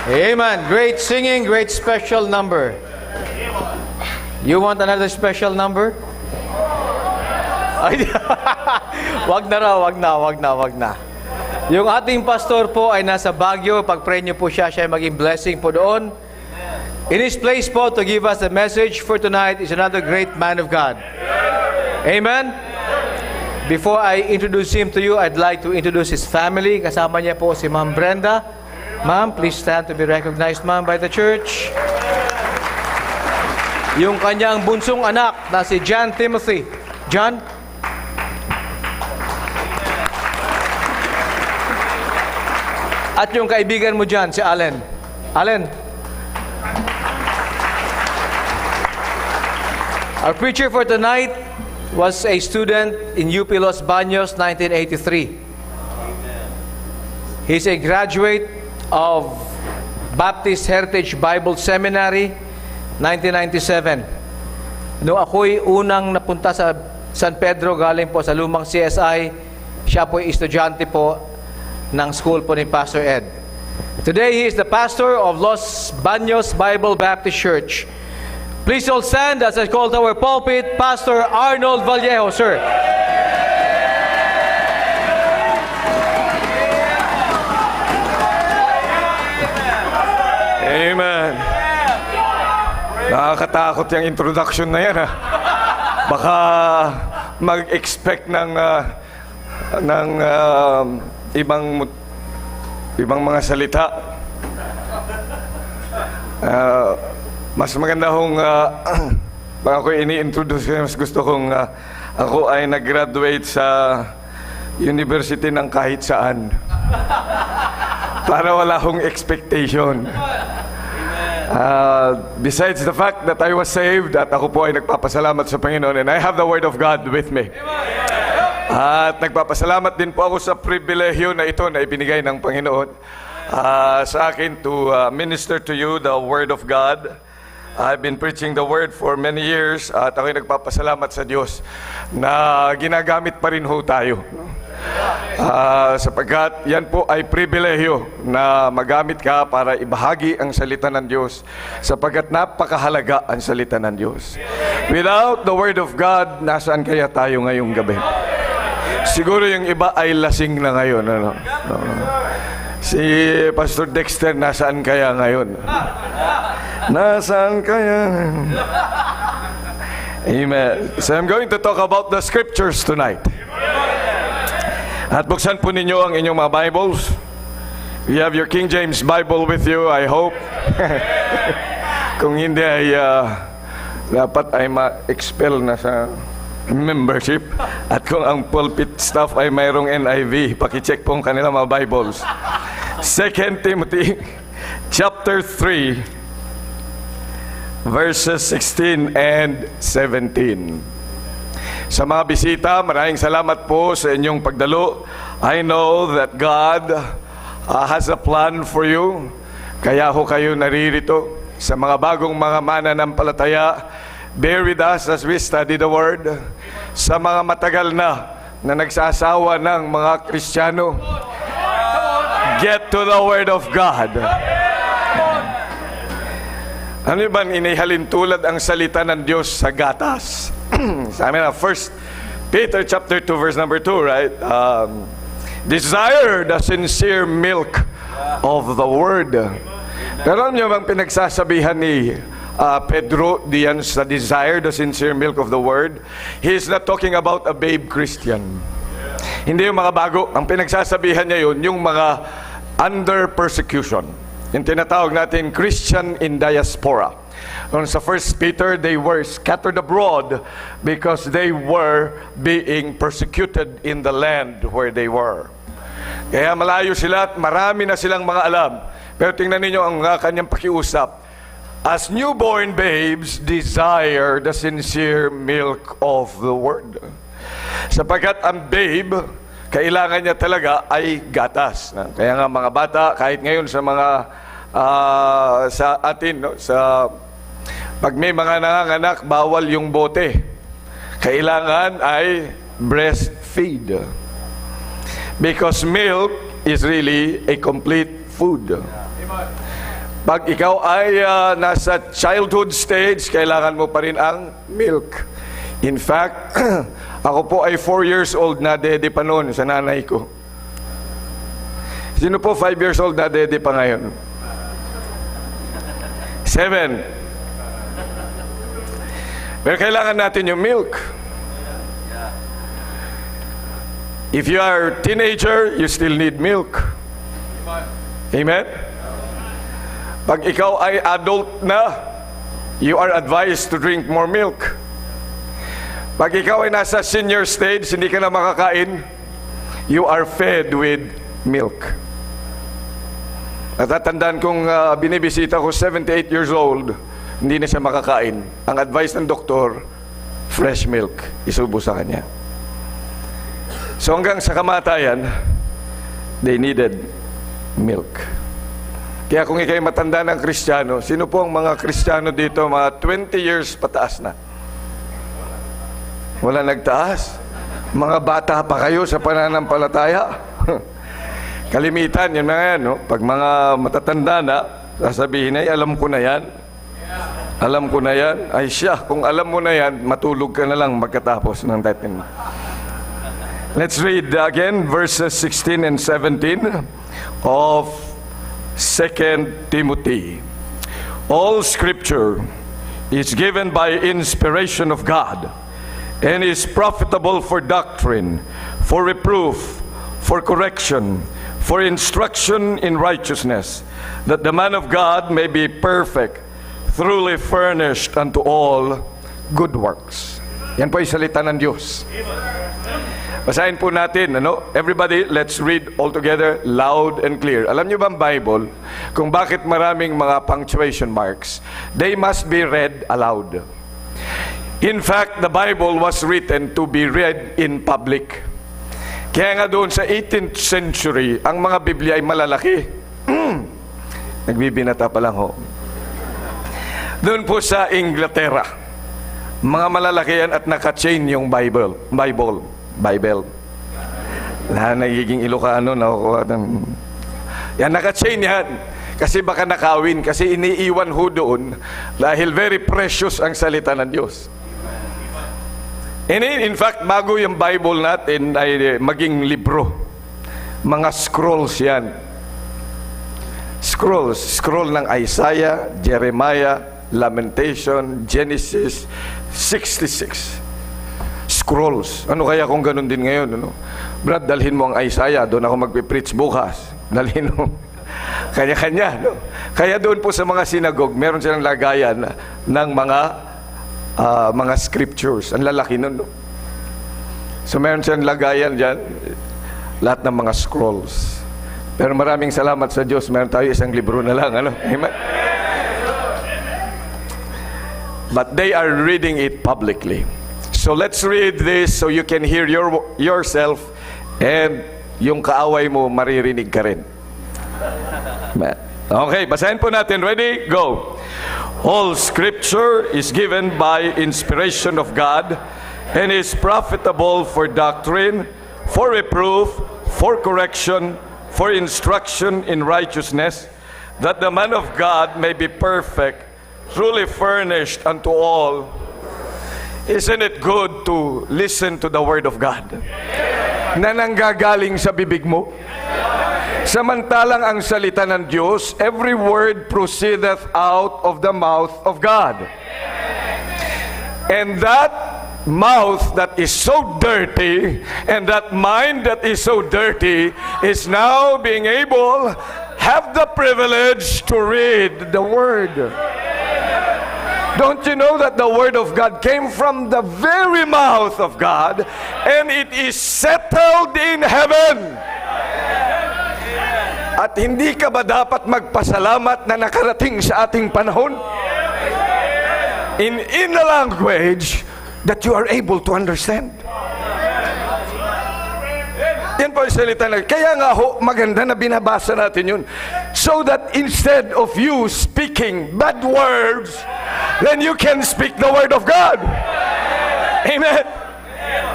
Amen. Great singing, great special number. You want another special number? Ay, wag na raw, wag na. Yung ating pastor po ay nasa Baguio. Pag-pray niyo po siya maging blessing po doon. In his place po to give us the message for tonight is another great man of God. Amen. Before I introduce him to you, I'd like to introduce his family. Kasama niya po si Ma'am Brenda. Ma'am, please stand to be recognized, ma'am, by the church. Yung kanyang bunsong anak na si John Timothy. John? At yung kaibigan mo dyan, si Allen. Allen. Our preacher for tonight was a student in UP Los Baños, 1983. He's a graduate of Baptist Heritage Bible Seminary, 1997. Noong ako'y unang napunta sa San Pedro, galing po sa lumang CSI, siya po'y estudyante po ng school po ni Pastor Ed. Today, he is the pastor of Los Baños Bible Baptist Church. Please all stand as I call to our pulpit, Pastor Arnold Vallejo, sir. Amen. Nakakatakot yung introduction na yan, ha? Baka mag-expect ng ibang mga salita. Mas maganda kung pag ako ini-introduce, mas gusto kong ako ay nag-graduate sa university ng kahit saan. Para wala akong expectation. Besides the fact that I was saved at ako po ay nagpapasalamat sa Panginoon and I have the Word of God with me. At nagpapasalamat din po ako sa pribilehyo na ito na ibinigay ng Panginoon sa akin to minister to you the Word of God. I've been preaching the Word for many years at ako'y nagpapasalamat sa Diyos na ginagamit pa rin ho tayo. Sapagkat yan po ay pribilehyo na magamit ka para ibahagi ang salita ng Diyos sapagkat napakahalaga ang salita ng Diyos. Without the Word of God, nasaan kaya tayo ngayong gabi? Siguro yung iba ay lasing na ngayon. Ano? Si Pastor Dexter, nasaan kaya ngayon? Nasaan kaya? Amen. So I'm going to talk about the scriptures tonight. At buksan po ninyo ang inyong mga Bibles. You have your King James Bible with you, I hope. Kung hindi ay dapat ay ma-expel na sa membership. At kung ang pulpit staff ay mayroong NIV, pakicheck po ang kanilang mga Bibles. 2 Timothy chapter 3 verses 16 and 17. Sa mga bisita, maraming salamat po sa inyong pagdalo. I know that God has a plan for you. Kaya ho kayo naririto. Sa mga bagong mga mananampalataya, bear with us as we study the Word. Sa mga matagal na nagsasawa ng mga Kristiyano, get to the Word of God. Ano ba inihalin tulad ang salita ng Diyos sa gatas? Sa amin na 1 Peter chapter 2 verse number 2, right? Desire the sincere milk of the Word. Pero alam niyo bang pinagsasabihan ni Pedro diyan sa desire the sincere milk of the Word? He is not talking about a babe Christian. Hindi yung mga bago. Ang pinagsasabihan niya yun, yung mga under persecution. Yung tinatawag natin Christian in diaspora. Noon sa 1 Peter, they were scattered abroad because they were being persecuted in the land where they were. Kaya malayo sila at marami na silang mga alam. Pero tingnan ninyo ang kanyang pakiusap. As newborn babes, desire the sincere milk of the Word. Sapagkat ang babe, kailangan niya talaga ay gatas. Kaya nga mga bata, kahit ngayon sa mga sa atin, no, sa pag may mga nanganganak, bawal yung bote. Kailangan ay breastfeed. Because milk is really a complete food. Pag ikaw ay nasa childhood stage, kailangan mo pa rin ang milk. In fact, ako po ay 4 years old na dede pa noon sa nanay ko. Sino po 5 years old na dede pa ngayon? 7. Pero kailangan natin yung milk. If you are teenager, you still need milk. Amen? Pag ikaw ay adult na, you are advised to drink more milk. Pag ikaw ay nasa senior stage, hindi ka na makakain, you are fed with milk. Natatandaan kong binibisita ko, 78 years old, hindi na siya makakain. Ang advice ng doktor, fresh milk, isubo sa kanya. So hanggang sa kamatayan, they needed milk. Kaya kung ikay matanda ng Kristiyano, sino po ang mga Kristiyano dito, mga 20 years pataas na? Wala nagtaas? Mga bata pa kayo sa pananampalataya? Kalimitan, yun na yan, no? Pag mga matatanda na, sasabihin ay, alam ko na yan. Alam ko na yan. Ay siya, kung alam mo na yan, matulog ka na lang magkatapos ng dating. Let's read again verses 16 and 17 of 2 Timothy. All Scripture is given by inspiration of God and is profitable for doctrine, for reproof, for correction, for instruction in righteousness, that the man of God may be perfect, thoroughly furnished unto all good works. Yan po ay salita ng Diyos. Basahin po natin, ano? Everybody, let's read all together, loud and clear. Alam niyo ba ang Bible, kung bakit maraming mga punctuation marks? They must be read aloud. In fact, the Bible was written to be read in public. Kaya nga doon sa 18th century, ang mga Biblia ay malalaki. Nagbibinata pa lang ho. Doon po sa Inglaterra, mga malalaki yan at naka-chain yung Bible. Lahat nagiging Ilocano na ako. Yan, naka-chain yan. Kasi baka nakawin. Kasi iniiwan ho doon dahil very precious ang salita ng Diyos. In fact, bago yung Bible natin ay maging libro, mga scrolls yan. Scroll ng Isaiah, Jeremiah, Lamentation, Genesis, 66. Scrolls. Ano kaya kung ganun din ngayon? Ano? Brad, dalhin mo ang Isaiah, doon ako magpipreach bukas. Dalhin mo. Kanya-kanya. No? Kaya doon po sa mga sinagog, meron silang lagayan ng mga scriptures. Ang lalaki nun. No? So meron silang lagayan dyan, lahat ng mga scrolls. Pero maraming salamat sa Diyos, meron tayo isang libro na lang. Ano? Amen? But they are reading it publicly. So let's read this so you can hear yourself and yung kaaway mo maririnig ka rin. Okay, basahin po natin. Ready? Go. All Scripture is given by inspiration of God and is profitable for doctrine, for reproof, for correction, for instruction in righteousness, that the man of God may be perfect, truly furnished unto all. Isn't it good to listen to the Word of God? Na nanggagaling sa bibig mo? Samantalang ang salita ng Diyos, every word proceedeth out of the mouth of God. And that mouth that is so dirty, and that mind that is so dirty, is now being able, have the privilege to read the Word. Don't you know that the Word of God came from the very mouth of God, and it is settled in heaven? At hindi ka ba dapat magpasalamat na nakarating sa ating panahon? In a language that you are able to understand. Yan po yung salita na. Kaya nga ho, maganda na binabasa natin yun. So that instead of you speaking bad words, then you can speak the Word of God. Amen.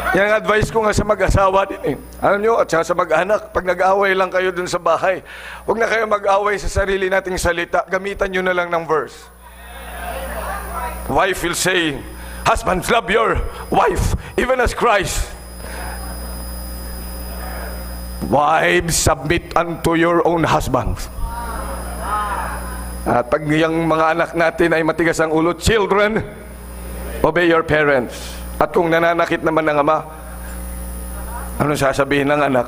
Yan ang advice ko nga sa mag-asawa din eh. Alam nyo, at saka sa mag-anak, pag nag-away lang kayo dun sa bahay, huwag na kayo mag-away sa sarili nating salita, gamitan nyo na lang ng verse. Wife will say, husbands, love your wife, even as Christ. Wives, submit unto your own husbands. At pag yung mga anak natin ay matigas ang ulo, children, obey your parents. At kung nananakit naman ng ama, anong sasabihin ng anak?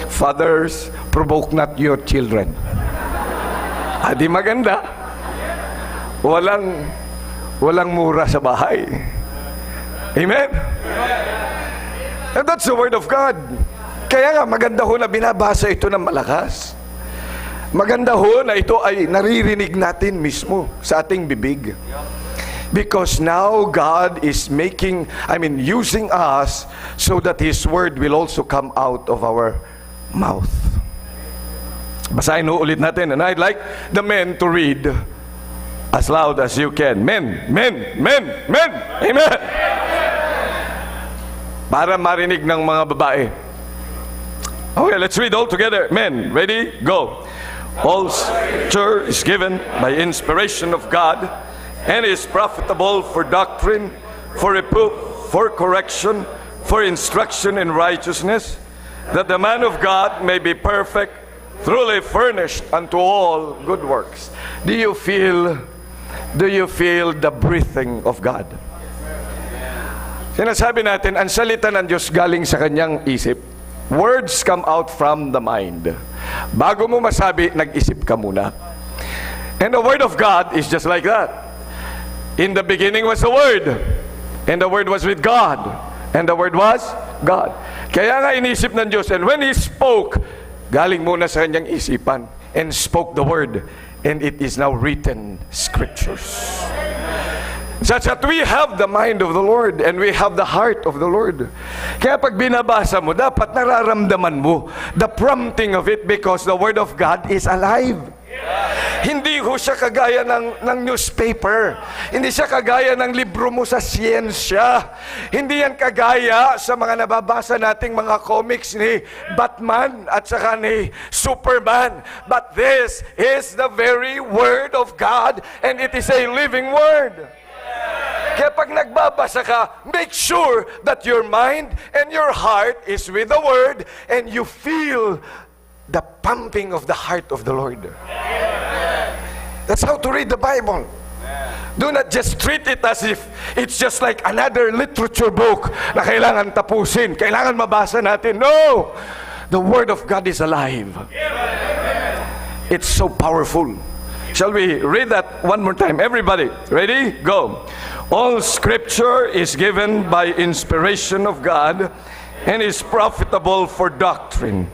Fathers, provoke not your children. Di maganda. Walang mura sa bahay. Amen? And that's the word of God. Kaya nga, maganda ho na binabasa ito ng malakas. Maganda ho na ito ay naririnig natin mismo sa ating bibig. Because now God is using us so that His word will also come out of our mouth. Basahin ho ulit natin. And I'd like the men to read as loud as you can. Men, men, men, men. Amen. Para marinig ng mga babae. Okay, let's read all together. Men, ready? Go. All scripture is given by inspiration of God and is profitable for doctrine, for reproof, for correction, for instruction in righteousness, that the man of God may be perfect, truly furnished unto all good works. Do you feel the breathing of God? Sinasabi natin, ang salita ng Diyos galing sa kanyang isip. Words come out from the mind. Bago mo masabi, nag-isip ka muna. And the word of God is just like that. In the beginning was the Word, and the Word was with God, and the Word was God. Kaya nga inisip ng Diyos, and when He spoke, galing muna sa kanyang isipan, and spoke the Word, and it is now written Scriptures. Such that we have the mind of the Lord, and we have the heart of the Lord. Kaya pag binabasa mo, dapat nararamdaman mo the prompting of it, because the Word of God is alive. Hindi ho siya kagaya ng newspaper. Hindi siya kagaya ng libro mo sa siyensya. Hindi yan kagaya sa mga nababasa nating mga comics ni Batman at saka ni Superman. But this is the very Word of God, and it is a living Word. Kaya pag nagbabasa ka, make sure that your mind and your heart is with the Word, and you feel the pumping of the heart of the Lord. That's how to read the Bible. Do not just treat it as if it's just like another literature book na kailangan tapusin, kailangan mabasa natin. No! The Word of God is alive. It's so powerful. Shall we read that one more time? Everybody, ready? Go. All Scripture is given by inspiration of God and is profitable for doctrine,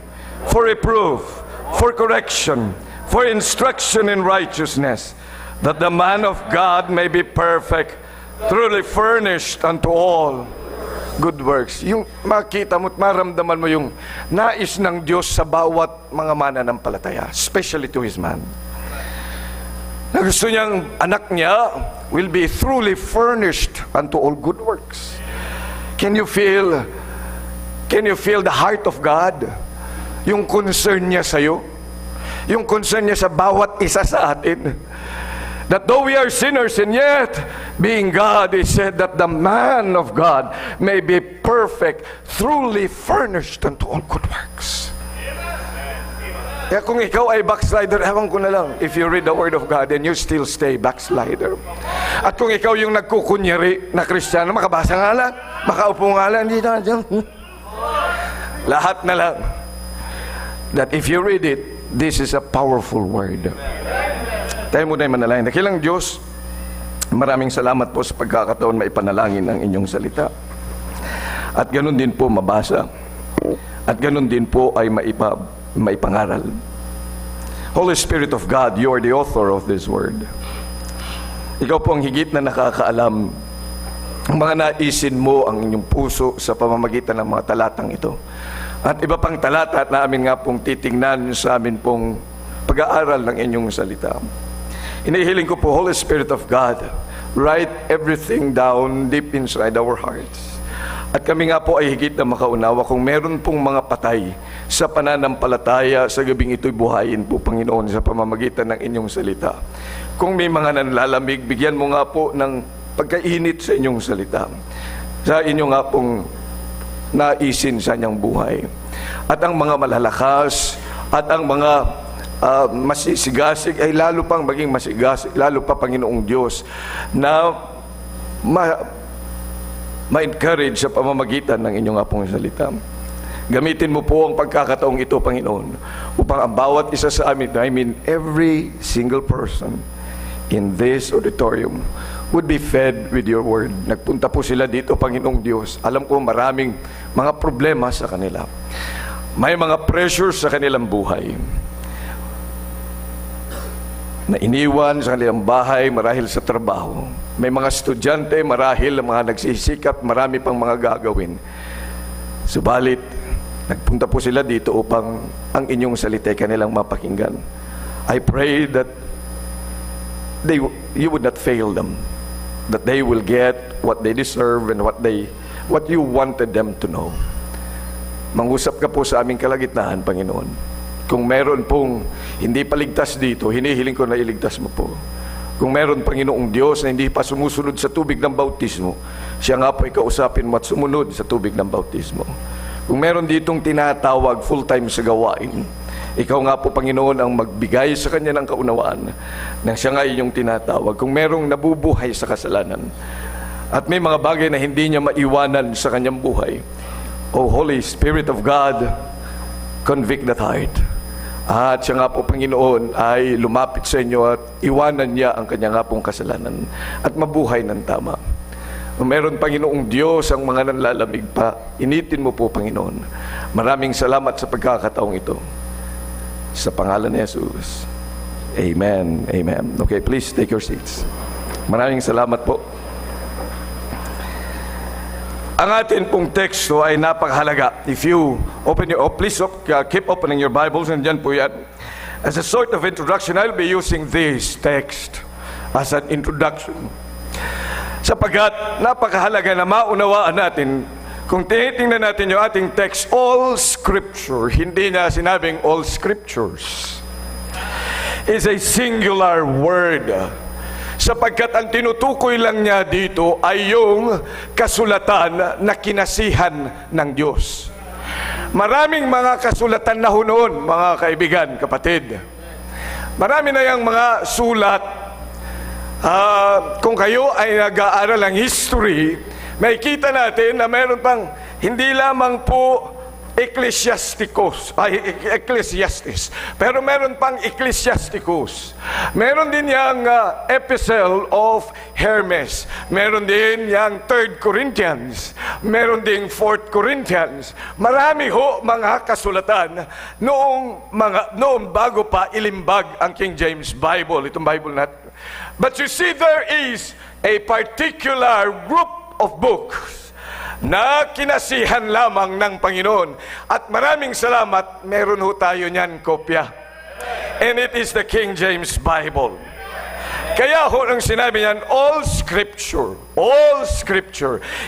for reproof, for correction, for instruction in righteousness, that the man of God may be perfect, truly furnished unto all good works. Yung makita mo at maramdaman mo yung nais ng Diyos sa bawat mga mananampalataya, especially to His man. Na gusto niyang anak niya will be truly furnished unto all good works. Can you feel the heart of God? Yung concern niya sa'yo, yung concern niya sa bawat isa sa atin, that though we are sinners, and yet, being God, He said that the man of God may be perfect, truly furnished unto all good works. Kaya kung ikaw ay backslider, ewan ko na lang, if you read the Word of God and you still stay backslider. At kung ikaw yung nagkukunyari na Kristiyano, makabasa nga lang, makaupo nga lang, hindi na dyan. Lahat na lang. That if you read it, this is a powerful word. Tayo muna yung manalangin. Dakilang Diyos, maraming salamat po sa pagkakataon maipanalangin ang inyong salita. At ganun din po mabasa. At ganun din po ay maipangaral. Holy Spirit of God, you are the author of this word. Ikaw po ang higit na nakakaalam ang mga naisin mo ang inyong puso sa pamamagitan ng mga talatang ito. At iba pang talata at namin nga pong titingnan sa amin pong pag-aaral ng inyong salita. Inihiling ko po, Holy Spirit of God, write everything down deep inside our hearts. At kami nga po ay higit na makaunawa kung meron pong mga patay sa pananampalataya sa gabing ito'y buhayin po, Panginoon, sa pamamagitan ng inyong salita. Kung may mga nanlalamig, bigyan mo nga po ng pagkainit sa inyong salita, sa inyong nga pong naisin sa inyong buhay. At ang mga malalakas at ang mga masisigasig ay lalo pang maging masigasig, lalo pa, Panginoong Diyos, na ma-encourage sa pamamagitan ng inyong apong salita. Gamitin mo po ang pagkakataong ito, Panginoon, upang ang bawat isa sa amin, I mean every single person in this auditorium, would be fed with your word. Nagpunta po sila dito, Panginoong Diyos. Alam ko maraming mga problema sa kanila. May mga pressures sa kanilang buhay na iniwan sa kanilang bahay marahil sa trabaho. May mga estudyante marahil mga nagsisikap, marami pang mga gagawin. Subalit, nagpunta po sila dito upang ang inyong salita ay kanilang mapakinggan. I pray that you would not fail them, that they will get what they deserve and what you wanted them to know. Mangusap ka po sa aming kalagitnaan, Panginoon. Kung meron pong hindi paligtas dito, hinihiling ko na iligtas mo po. Kung meron, Panginoong Diyos, na hindi pa sumusunod sa tubig ng bautismo, siya nga po ay kausapin mo at sumunod sa tubig ng bautismo. Kung meron ditong tinatawag full-time sa gawain, ikaw nga po, Panginoon, ang magbigay sa kanya ng kaunawaan nang siya nga inyong tinatawag. Kung merong nabubuhay sa kasalanan at may mga bagay na hindi niya maiwanan sa kanyang buhay, O Holy Spirit of God, convict that heart. At siya nga po, Panginoon, ay lumapit sa inyo at iwanan niya ang kanya nga pong kasalanan at mabuhay ng tama. Kung meron, Panginoong Diyos, ang mga nanlalamig pa, initin mo po, Panginoon. Maraming salamat sa pagkakataong ito. Sa pangalan ni Jesus. Amen. Amen. Okay, please take your seats. Maraming salamat po. Ang atin pong teksto ay napakahalaga. If you open your, please keep opening your Bibles, and dyan po yan. As a sort of introduction, I'll be using this text as an introduction. Sapagkat napakahalaga na maunawaan natin, kung tinitingnan natin yung ating text, all Scripture, hindi niya sinabing all Scriptures, is a singular word. Sapagkat ang tinutukoy lang niya dito ay yung kasulatan na kinasihan ng Diyos. Maraming mga kasulatan na noon, mga kaibigan, kapatid. Marami na yung mga sulat. Kung kayo ay nag-aaral ng history, makikita natin na mayroon pang hindi lamang po Ecclesiastes, pero meron pang Ecclesiasticus. Meron din yung Epistle of Hermes. Meron din yung 3 Corinthians. Meron din 4 Corinthians. Marami ho mga kasulatan noong bago pa ilimbag ang King James Bible, itong Bible natin. But you see, there is a particular group of books na kinasihan lamang ng Panginoon. At maraming salamat, meron ho tayo niyan kopya. And it is the King James Bible. Kaya ho nang sinabi niyan, all Scripture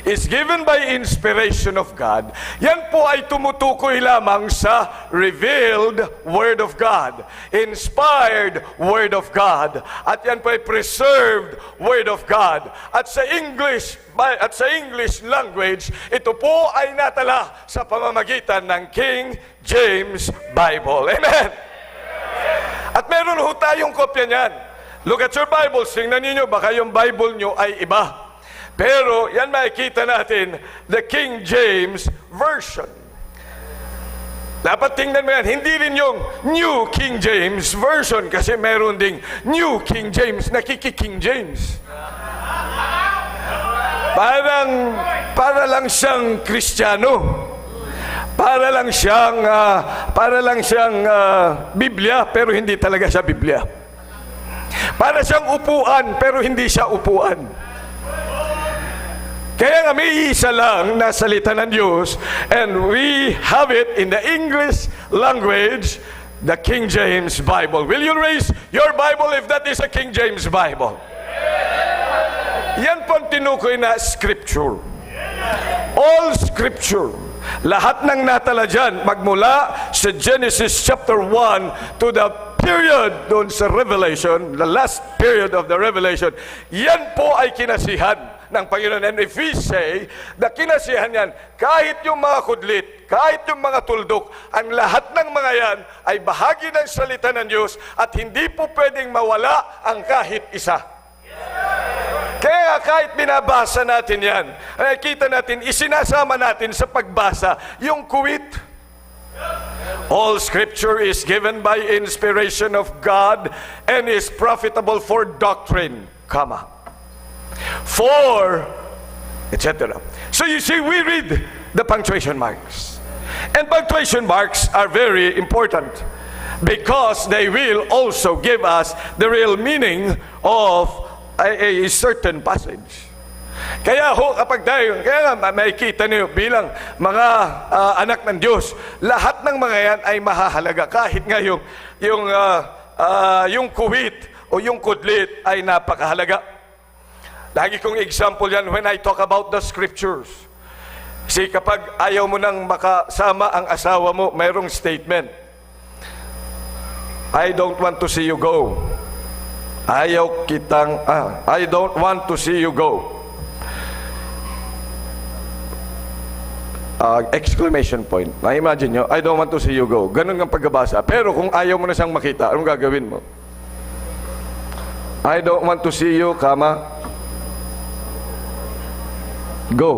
is given by inspiration of God. Yan po ay tumutukoy lamang sa revealed Word of God, inspired Word of God, at yan po ay preserved Word of God. At sa English language, ito po ay natala sa pamamagitan ng King James Bible. Amen! At meron ho tayong kopya niyan. Look at your Bibles. Tingnan ninyo, baka yung Bible nyo ay iba. Pero yan makikita natin, the King James Version. Dapat tingnan mo yan, hindi rin yung New King James Version, kasi meron ding New King James, nakiki-King James. Para lang siyang Kristiyano. Para lang siyang Biblia, pero hindi talaga siya Biblia. Para siyang upuan, pero hindi siya upuan. Kaya nga may isa lang na salita ng Diyos, and we have it in the English language, the King James Bible. Will you raise your Bible if that is a King James Bible? Yan po ang tinukoy na Scripture. All Scripture, lahat ng natala dyan, magmula sa Genesis chapter 1 to the period doon sa Revelation, the last period of the Revelation, yan po ay kinasihan ng Panginoon. And if we say, na kinasihan yan, kahit yung mga kudlit, kahit yung mga tuldok, ang lahat ng mga yan ay bahagi ng salita ng Diyos at hindi po pwedeng mawala ang kahit isa. Kaya kahit binabasa natin yan, nakikita natin, isinasama natin sa pagbasa yung kuwit. All Scripture is given by inspiration of God and is profitable for doctrine, for, etc. So you see, we read the punctuation marks. And punctuation marks are very important because they will also give us the real meaning of a certain passage. Kaya kapag tayo, kaya nga makikita niyo bilang mga anak ng Diyos, lahat ng mga yan ay mahahalaga. Kahit nga yung kuwit o yung kudlit ay napakahalaga. Lagi kong example yan when I talk about the Scriptures. Kasi kapag ayaw mo nang makasama ang asawa mo, mayroong statement. I don't want to see you go. I don't want to see you go. Exclamation point. Na-imagine nyo, I don't want to see you go. Ganun ang pagbabasa. Pero kung ayaw mo na siyang makita, anong gagawin mo? I don't want to see you, go.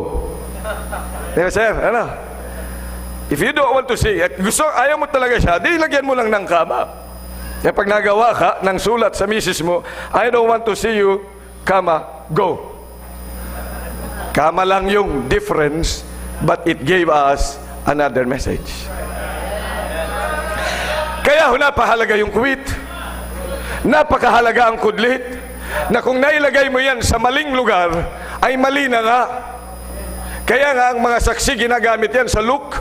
Diba, sir? Ano? If you don't want to see, at ayaw mo talaga siya, di lagyan mo lang ng kama. Kaya pag nagawa ka ng sulat sa misis mo, I don't want to see you, go. Kama lang yung difference, but it gave us another message. Kaya napahalaga yung kuwit, napakahalaga ang kudlit, na kung nailagay mo yan sa maling lugar, ay mali na nga. Kaya nga ang mga saksi ginagamit yan sa Luke,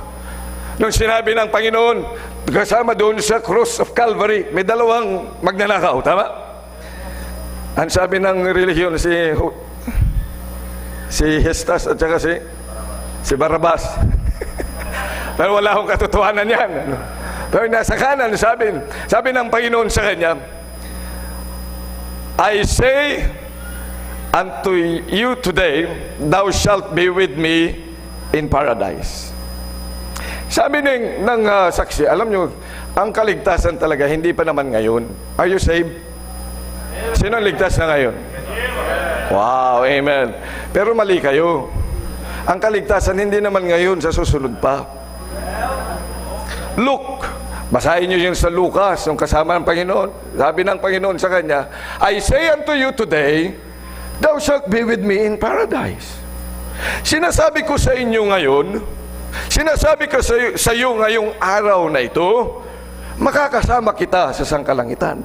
nung sinabi ng Panginoon, kasama doon sa cross of Calvary, may dalawang magnanakaw, tama? Ang sabi ng relihiyon, si Hestas at saka si Barabas. Pero wala akong katotohanan yan. Pero nasa kanan, sabi ng Panginoon sa kanya, I say unto you today, thou shalt be with me in paradise. Sabi ng saksi, alam nyo, ang kaligtasan talaga, hindi pa naman ngayon. Are you saved? Sino ang ligtas na ngayon? Wow, amen. Pero mali kayo. Ang kaligtasan hindi naman ngayon, sa susunod pa. Look, basahin nyo yung sa Lucas, yung kasama ng Panginoon. Sabi ng Panginoon sa kanya, I say unto you today, thou shalt be with me in paradise. Sinasabi ko sa inyo ngayon, sinasabi ko sa iyo ngayong araw na ito, makakasama kita sa sangkalangitan.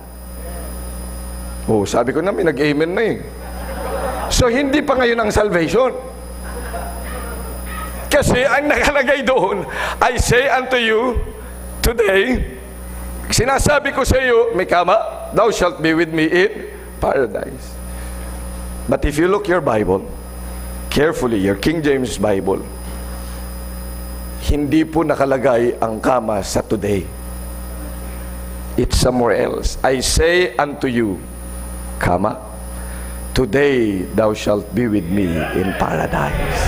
Oh, sabi ko na, may nag-amen na eh. So, hindi pa ngayon ang salvation. Kasi ang nakalagay doon, I say unto you, today, sinasabi ko sa iyo, may kama, thou shalt be with me in paradise. But if you look your Bible, carefully, your King James Bible, hindi po nakalagay ang kama sa today. It's somewhere else. I say unto you, today thou shalt be with me in paradise.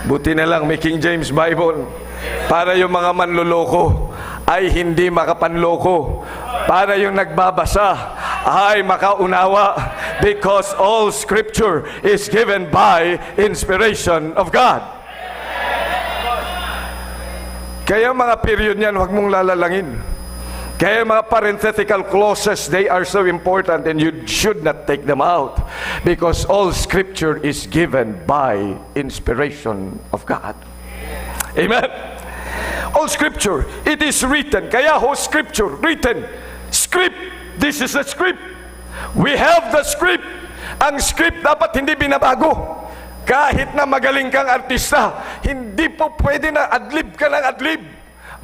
Buti na lang may King James Bible para yung mga manloloko ay hindi makapanloko, para yung nagbabasa ay makaunawa, because all Scripture is given by inspiration of God. Kaya mga period niyan, huwag mong lalalangin. Kaya mga parenthetical clauses, they are so important and you should not take them out, because all Scripture is given by inspiration of God. Amen? All Scripture, it is written. Kaya Scripture, written. Script, this is the script. We have the script. Ang script dapat hindi binabago. Kahit na magaling kang artista, hindi po pwede na adlib ka ng adlib.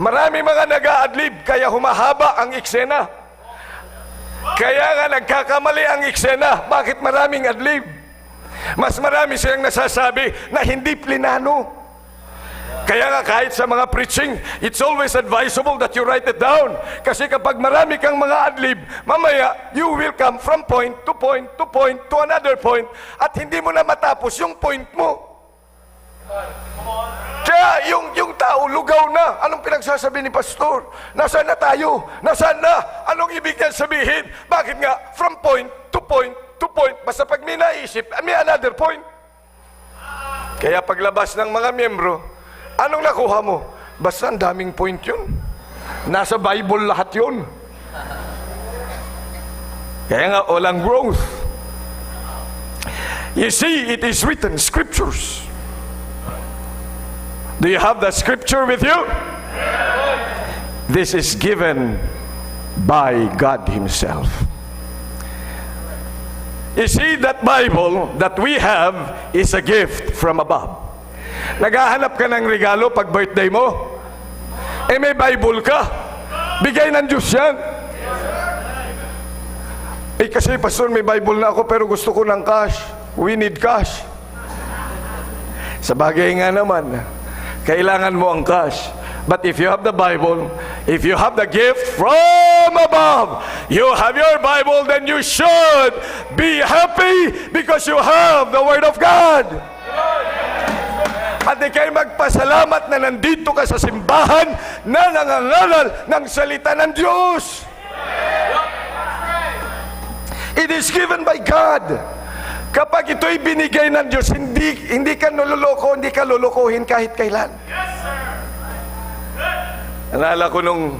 Marami mga nag-a-adlib, kaya humahaba ang eksena. Kaya nga nagkakamali ang eksena. Bakit maraming adlib? Mas marami silang nasasabi na hindi plinano. Kaya nga kahit sa mga preaching, it's always advisable that you write it down. Kasi kapag marami kang mga adlib, mamaya you will come from point to point to point to another point at hindi mo na matapos yung point mo. Kaya yung tao lugaw na. Anong pinagsasabi ni pastor? Nasaan na tayo? Nasaan na? Anong ibig niyan sabihin? Bakit nga? From point to point to point. Basta pag may naisip, may another point. Kaya paglabas ng mga miyembro, anong nakuha mo? Basta ang daming point yun. Nasa Bible lahat yun. Kaya nga, walang growth. You see, it is written, scriptures. Do you have the scripture with you? This is given by God Himself. You see, that Bible that we have is a gift from above. Naghahanap ka ng regalo pag birthday mo? May Bible ka. Bigay ng Diyos yan. Kasi pastor, may Bible na ako pero gusto ko ng cash. We need cash. Sa bagay nga naman, kailangan mo ang cash. But if you have the Bible, if you have the gift from above, you have your Bible, then you should be happy because you have the Word of God. At di kayo magpasalamat na nandito ka sa simbahan na nangangaral ng salita ng Diyos. It is given by God. Kapag ito'y binigay ng Diyos, hindi ka nuloloko, hindi ka lulukuhin kahit kailan. Naalala ko nung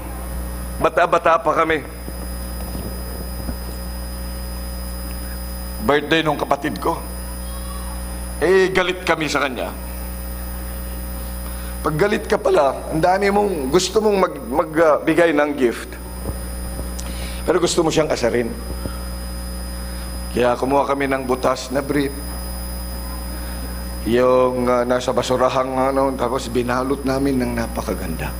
bata-bata pa kami. Birthday nung kapatid ko. Galit kami sa kanya. Pag galit ka pala, ang dami mong, gusto mong magbigay ng gift. Pero gusto mo siyang asarin. Kaya kumuha kami ng butas na brief. Yung nasa basurahang tapos binalot namin ng napakaganda.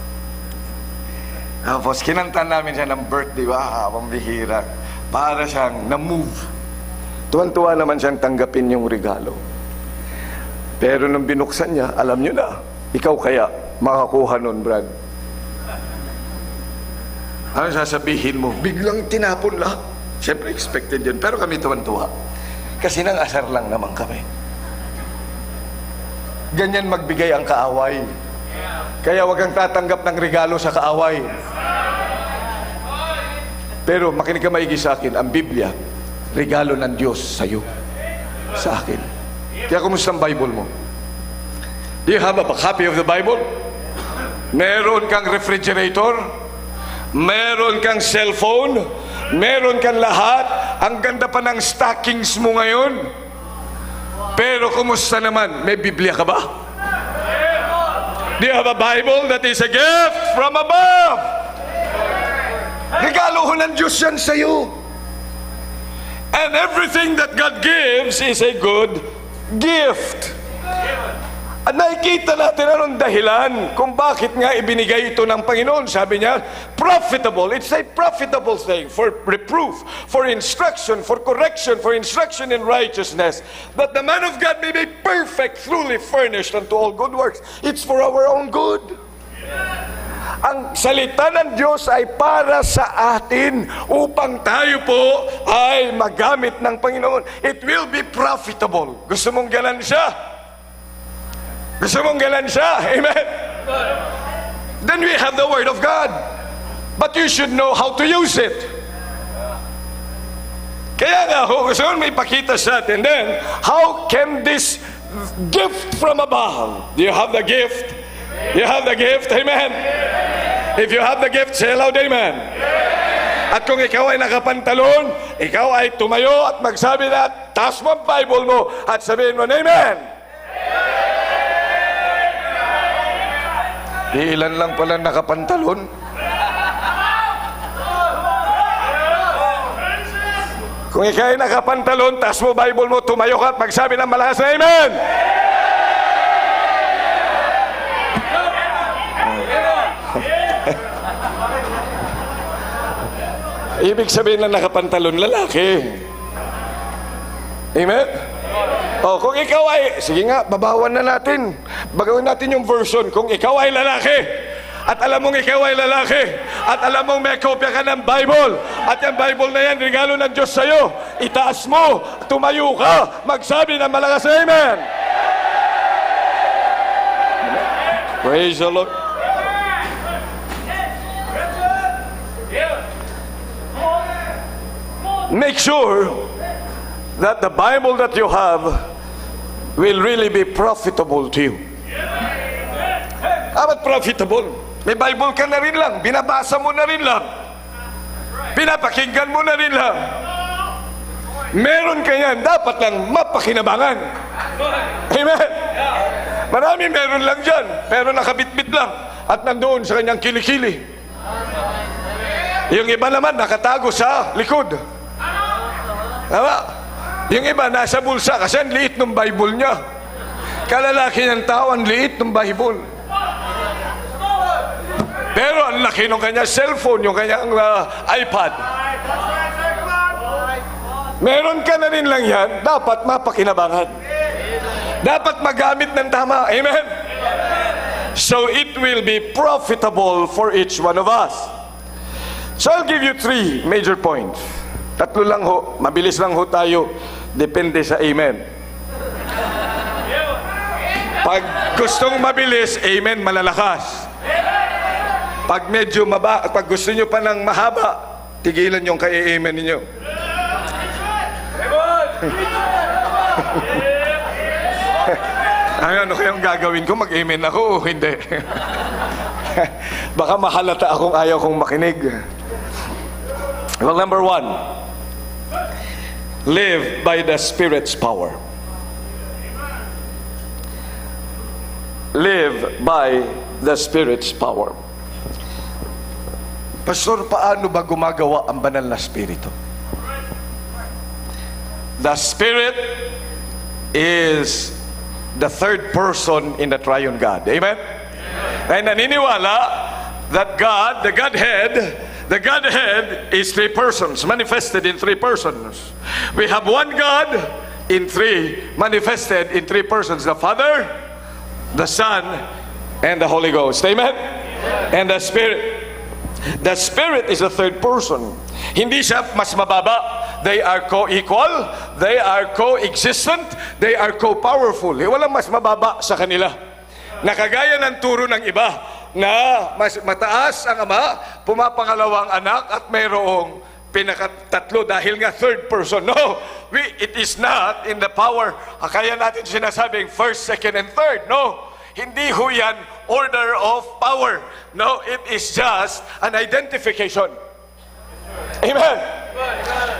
Tapos kinanta namin siya ng birthday. Pambihira. Para siyang na-move. Tuwan-tuwa naman siyang tanggapin yung regalo. Pero nung binuksan niya, alam niyo na, ikaw kaya makakuha nun, Brad. Ano sasabihin mo? Biglang tinapon lahat. Siyempre expected yun, pero kami tuwan-tuwa. Kasi nang asar lang naman kami. Ganyan magbigay ang kaaway. Kaya wag kang tatanggap ng regalo sa kaaway. Pero makinig ka maigi sa akin, ang Biblia, regalo ng Diyos sa iyo, sa akin. Kaya kumusta ang Bible mo? Do you have a copy of the Bible? Meron kang refrigerator? Meron kang cellphone? Meron kang lahat? Ang ganda pa ng stockings mo ngayon. Pero kumusta naman? May Biblia ka ba? Do you have a Bible that is a gift from above? Regalo ho ng Diyos yan sa iyo. And everything that God gives is a good gift. At nakikita natin anong dahilan kung bakit nga ibinigay ito ng Panginoon. Sabi niya, profitable. It's a profitable thing for reproof, for instruction, for correction, for instruction in righteousness, that the man of God may be perfect, truly furnished unto all good works. It's for our own good. Ang salita ng Diyos ay para sa atin upang tayo po ay magamit ng Panginoon. It will be profitable. Gusto mong ganan siya? Gusto mong galan siya? Amen? Then we have the Word of God. But you should know how to use it. Kaya nga, gusto mong may pakita sa atin. Then, how can this gift from above? Do you have the gift? You have the gift? Amen? If you have the gift, say loud, amen. At kung ikaw ay nakapantalon, ikaw ay tumayo at magsabi na, taas mo ang Bible mo at sabihin mo, amen. Ilan lang pala nakapantalon. Kung ikaw ay nakapantalon, taas mo Bible mo, tumayo ka at magsabi ng malakas na amen. Ibig sabihin na nakapantalon, lalaki. Amen? Oh, kung ikaw ay, sige nga, babawan na natin. Bagawin natin yung version. Kung ikaw ay lalaki, at alam mong ikaw ay lalaki, at alam mong may kopya ka ng Bible, at yung Bible na yan, regalo ng Diyos sa'yo, itaas mo, tumayo ka, magsabi ng malakas na amen. Praise the Lord. Make sure that the Bible that you have will really be profitable to you. Dapat profitable. May Bible ka na rin lang, binabasa mo na rin lang, pinapakinggan mo na rin lang. Meron ka yan, dapat lang mapakinabangan. Amen. Marami meron lang dyan, pero nakabitbit lang at nandoon sa kanyang kilikili. Yung iba naman nakatago sa likod. Tama? Yung iba nasa bulsa kasi ang liit ng Bible niya. Kalalaki ng tao, ang liit ng Bible. Pero ang laki ng kanyang cellphone, yung kanyang iPad. Meron ka na rin lang yan, dapat mapakinabangan. Dapat magamit ng tama. Amen? So it will be profitable for each one of us. So I'll give you 3 major points. 3 lang ho, mabilis lang ho tayo, depende sa amen. Pag gustong mabilis, amen, malalakas. Pag medyo pag gusto nyo pa ng mahaba, tigilan yung kay amen ninyo. Ano kayong gagawin ko? Mag-amen ako o hindi? Baka mahalata akong ayaw kong makinig. Well, number 1, live by the Spirit's power. Live by the Spirit's power. Pastor, paano ba gumagawa ang banal na Espiritu? The Spirit is the third person in the triune God. Amen? Ay naniniwala that God, the Godhead is 3 persons, manifested in 3 persons. We have one God in 3, manifested in 3 persons. The Father, the Son, and the Holy Ghost. Amen? And the Spirit. The Spirit is the third person. Hindi siya mas mababa. They are co-equal, they are co-existent, they are co-powerful. Walang mas mababa sa kanila. Nakagaya ng turo ng iba na mas mataas ang Ama, pumapangalawang anak at mayroong pinakatatlo dahil nga third person. No, it is not in the power. Kaya natin sinasabing first, second, and third. No, hindi ho yan order of power. No, it is just an identification. Amen.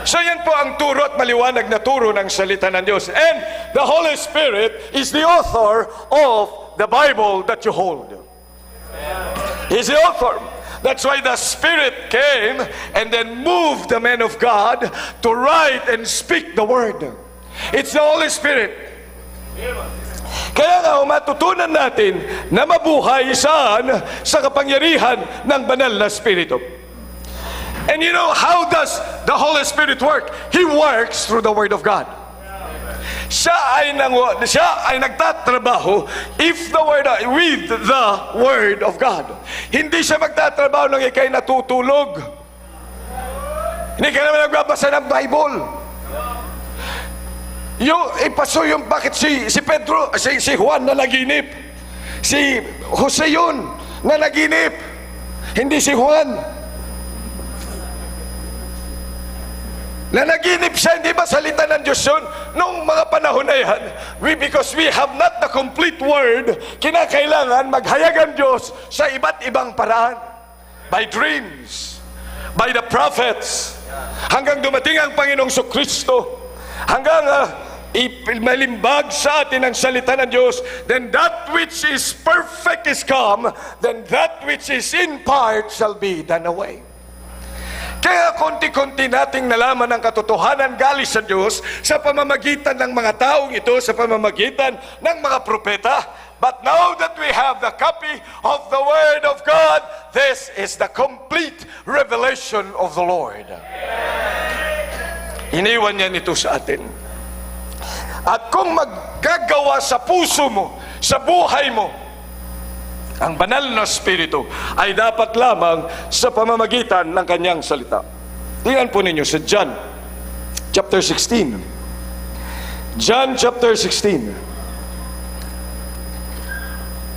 So yan po ang turo at maliwanag na turo ng salita ng Diyos. And the Holy Spirit is the author of the Bible that you hold. He's the author. That's why the Spirit came and then moved the men of God to write and speak the Word. It's the Holy Spirit. Kaya nga matutunan natin na mabuhay saan sa kapangyarihan ng banal na Espiritu. And you know, how does the Holy Spirit work? He works through the Word of God. Siya ay nagtatrabaho with the Word of God. Hindi siya magtatrabaho nang ikay natutulog. Hindi ka naman nagbabasa ng Bible. Bakit si Pedro, si Juan na naginip? Si Jose yun na naginip. Hindi si Juan. Na naginip siya, hindi ba salita ng Diyos yun? Noong mga panahon na yan, because we have not the complete word, kinakailangan maghayag ang Diyos sa iba't ibang paraan. By dreams, by the prophets, hanggang dumating ang Panginoong Kristo, hanggang malimbag sa atin ang salita ng Diyos, then that which is perfect is come, then that which is in part shall be done away. Kaya konti-konti nating nalaman ang katotohanan galing sa Diyos sa pamamagitan ng mga taong ito, sa pamamagitan ng mga propeta. But now that we have the copy of the Word of God, this is the complete revelation of the Lord. Iniwan niya ito sa atin. At kung maggagawa sa puso mo, sa buhay mo, ang banal na Espiritu ay dapat lamang sa pamamagitan ng kanyang salita. Tingnan po ninyo sa John chapter 16. John chapter 16.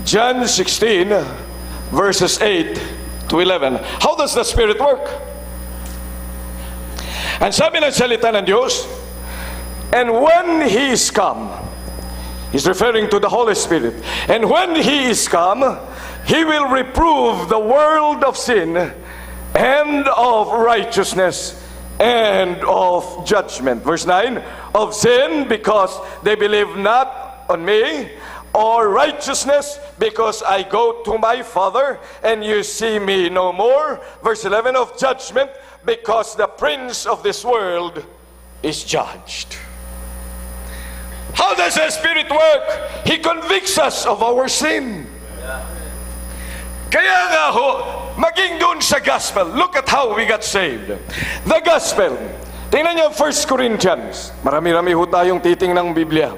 John 16 verses 8 to 11. How does the Spirit work? Ang sabi ng salita ng Diyos, and when He is come, He's referring to the Holy Spirit. And when He is come, He will reprove the world of sin and of righteousness and of judgment. Verse 9, of sin because they believe not on me, or righteousness because I go to my Father and you see me no more. Verse 11, of judgment because the prince of this world is judged. How does the Spirit work? He convicts us of our sin. Kaya nga ho, maging doon sa gospel, look at how we got saved. The gospel, tingnan niyo 1 Corinthians. Marami-rami ho tayong titing ng Biblia.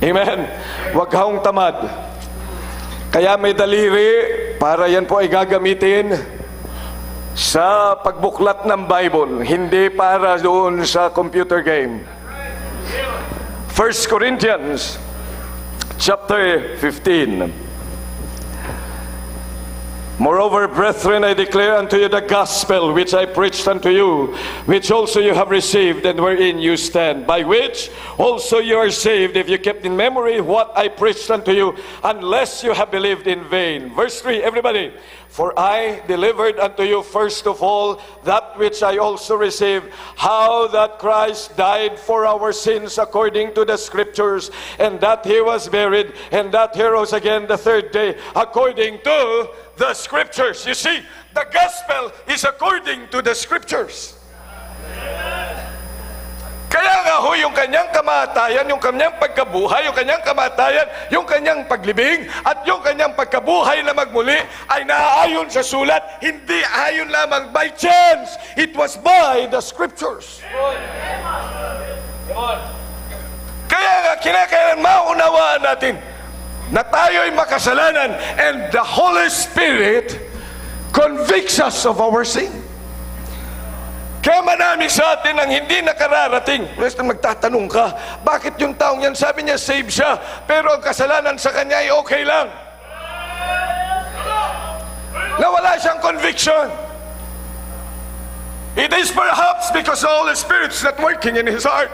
Amen. Huwag kang tamad. Kaya may daliri para yan po ay gagamitin sa pagbuklat ng Bible, hindi para doon sa computer game. 1 Corinthians chapter 15. Moreover, brethren, I declare unto you the gospel which I preached unto you, which also you have received, and wherein you stand, by which also you are saved, if you kept in memory what I preached unto you, unless you have believed in vain. Verse 3, everybody. For I delivered unto you first of all that which I also received, how that Christ died for our sins according to the Scriptures, and that He was buried, and that He rose again the third day according to the Scriptures. You see, the gospel is according to the Scriptures. Kaya nga ho, yung kanyang kamatayan, yung kanyang pagkabuhay, yung kanyang kamatayan, yung kanyang paglibing, at yung kanyang pagkabuhay na magmuli ay naaayon sa sulat, hindi ayon lamang by chance. It was by the Scriptures. Kaya nga, kinakailan maunawaan natin na tayo'y makasalanan, and the Holy Spirit convicts us of our sin. Kaya marami sa atin ang hindi nakararating. Basta magtatanong ka, bakit yung taong yan, sabi niya save siya, pero ang kasalanan sa kanya ay okay lang. Nawala siyang conviction. It is perhaps because the Holy Spirit's not working in his heart.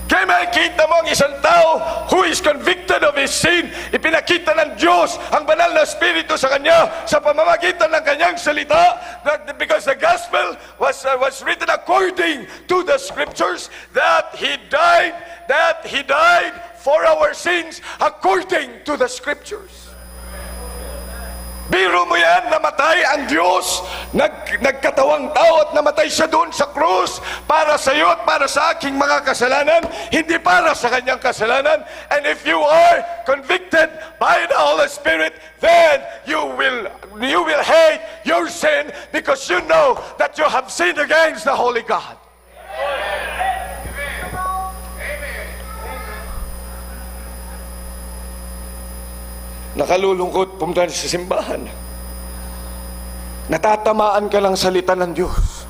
Kaya makikita mo ang isang tao who is convicted of his sin, ipinakita ng Diyos ang banal na Espiritu sa kanya sa pamamagitan ng kanyang salita, because the gospel was written according to the Scriptures, that He died for our sins according to the Scriptures. Biro mo yan, namatay ang Diyos, nagkatawang tao at namatay siya doon sa krus para sa iyo at para sa aking mga kasalanan, hindi para sa kanyang kasalanan. And if you are convicted by the Holy Spirit, then you will hate your sin because you know that you have sinned against the Holy God. Nakalulungkot, pumunta sa simbahan. Natatamaan ka lang salita ng Diyos.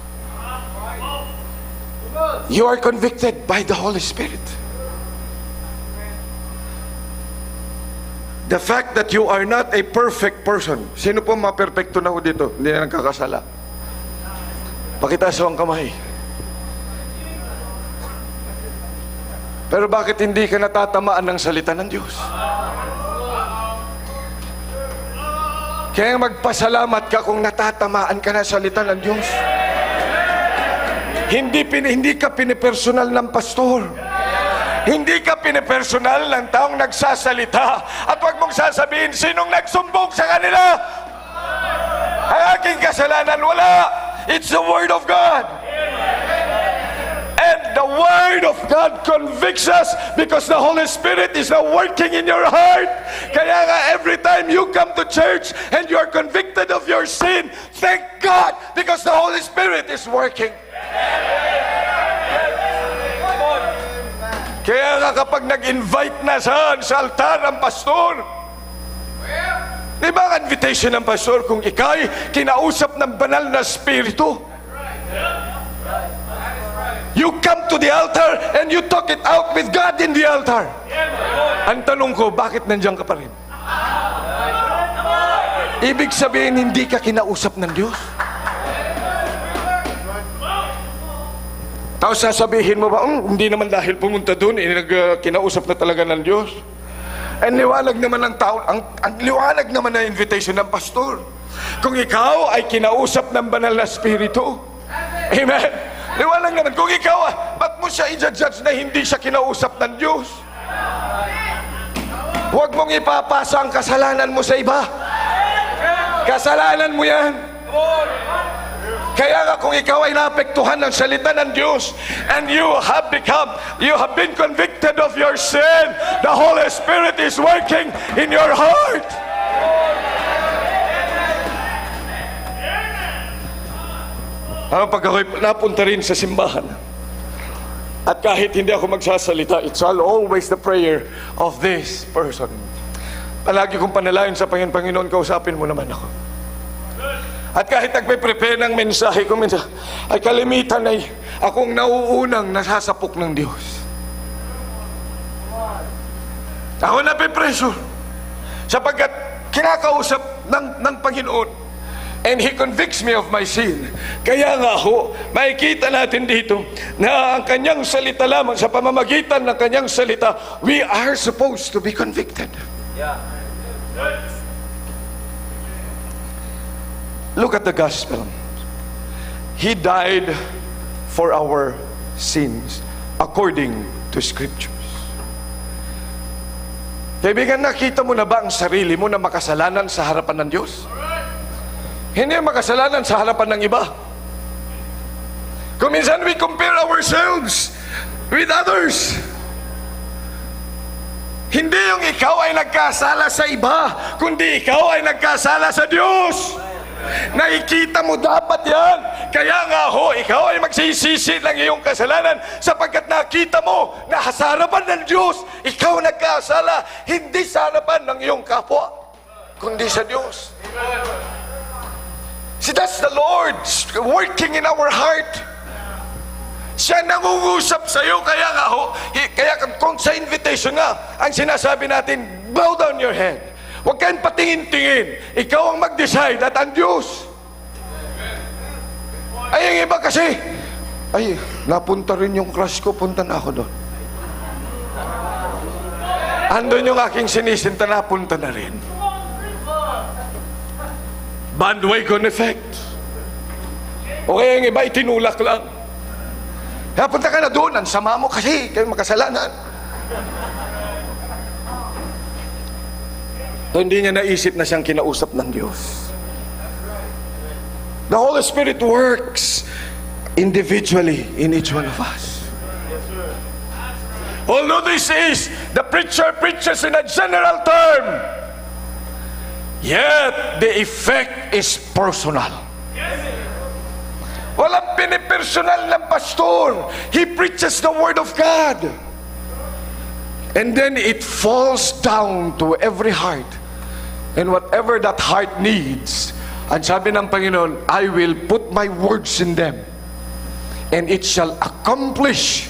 You are convicted by the Holy Spirit. The fact that you are not a perfect person. Sino po maperfecto na ho dito? Hindi na nagkakasala. Pakitaas ang kamay. Pero bakit hindi ka natatamaan ng salita ng Diyos? Kaya magpasalamat ka kung natatamaan ka na sa salita ng Diyos. Hindi ka pinipersonal ng pastor. Hindi ka pinipersonal ng taong nagsasalita. At huwag mong sasabihin, sinong nagsumbong sa kanila? Ang aking kasalanan, wala. It's the Word of God. And the Word of God convicts us because the Holy Spirit is now working in your heart. Kaya nga, every time you come to church and you are convicted of your sin, thank God because the Holy Spirit is working. Kaya nga kapag nag-invite na sa altar ang pastor, di ba ang invitation ng pastor kung ikay kinausap ng banal na spirito? You come to the altar and you talk it out with God in the altar. Ang tanong ko, bakit nandiyan ka pa rin? Ibig sabihin, hindi ka kinausap ng Diyos. Tapos sasabihin mo ba, hindi naman dahil pumunta doon, kinausap na talaga ng Diyos. Ang liwanag naman ng tao, ang liwanag naman ng invitation ng pastor. Kung ikaw ay kinausap ng banal na spirito, amen. Liwanag naman, kung ikaw, ba't mo siya i-judge na hindi siya kinausap ng Diyos? Huwag mong ipapasa ang kasalanan mo sa iba. Kasalanan mo yan. Kaya nga kung ikaw ay naapektuhan ng salita ng Diyos and you have been convicted of your sin, the Holy Spirit is working in your heart. Ano pag ako'y napunta rin sa simbahan at kahit hindi ako magsasalita, it's always the prayer of this person. Palagi kong panalayon sa Panginoon, kausapin mo naman ako. At kahit nagpe-prepare ng mensahe ko, minsan, ay kalimitan ay akong nauunang nasasapok ng Diyos. Ako nape-pressure sapagkat kinakausap ng Panginoon and He convicts me of my sin. Kaya nga ho, makikita natin dito na ang kanyang salita lamang, sa pamamagitan ng kanyang salita, we are supposed to be convicted. Yeah. Look at the gospel. He died for our sins according to scriptures. Kaibigan, nakita mo na ba ang sarili mo na makasalanan sa harapan ng Diyos? Hindi makasalanan sa harapan ng iba. Kung minsan we compare ourselves with others. Hindi yung ikaw ay nagkasala sa iba, kundi ikaw ay nagkasala sa Diyos. Nakikita mo dapat yan. Kaya nga ho, ikaw ay magsisisi ng iyong kasalanan sapagkat nakita mo na sa harapan ng Diyos, ikaw nagkasala, hindi sa harapan ng iyong kapwa, kundi sa Diyos. See, that's the Lord working in our heart. Siya nangungusap sa iyo. Kaya nga ho, kaya kung sa invitation nga, ang sinasabi natin, bow down your head. Huwag kayong patingin-tingin. Ikaw ang mag-decide at ang Diyos. Ay, ang iba kasi, ay, napunta rin yung crush ko, punta na ako doon. Andun yung aking sinisinta, napunta na rin. Bandwagon effect. O kaya yung iba, itinulak lang. Kaya punta ka na doon, ang sama mo kasi, kayo makasalanan. So, hindi niya naisip na siyang kinausap ng Diyos. The Holy Spirit works individually in each one of us. Although this is, the preacher preaches in a general term, yet the effect is personal. Walang pinipersonal ng pastor. He preaches the Word of God. And then it falls down to every heart. And whatever that heart needs, ang sabi ng Panginoon, I will put my words in them, and it shall accomplish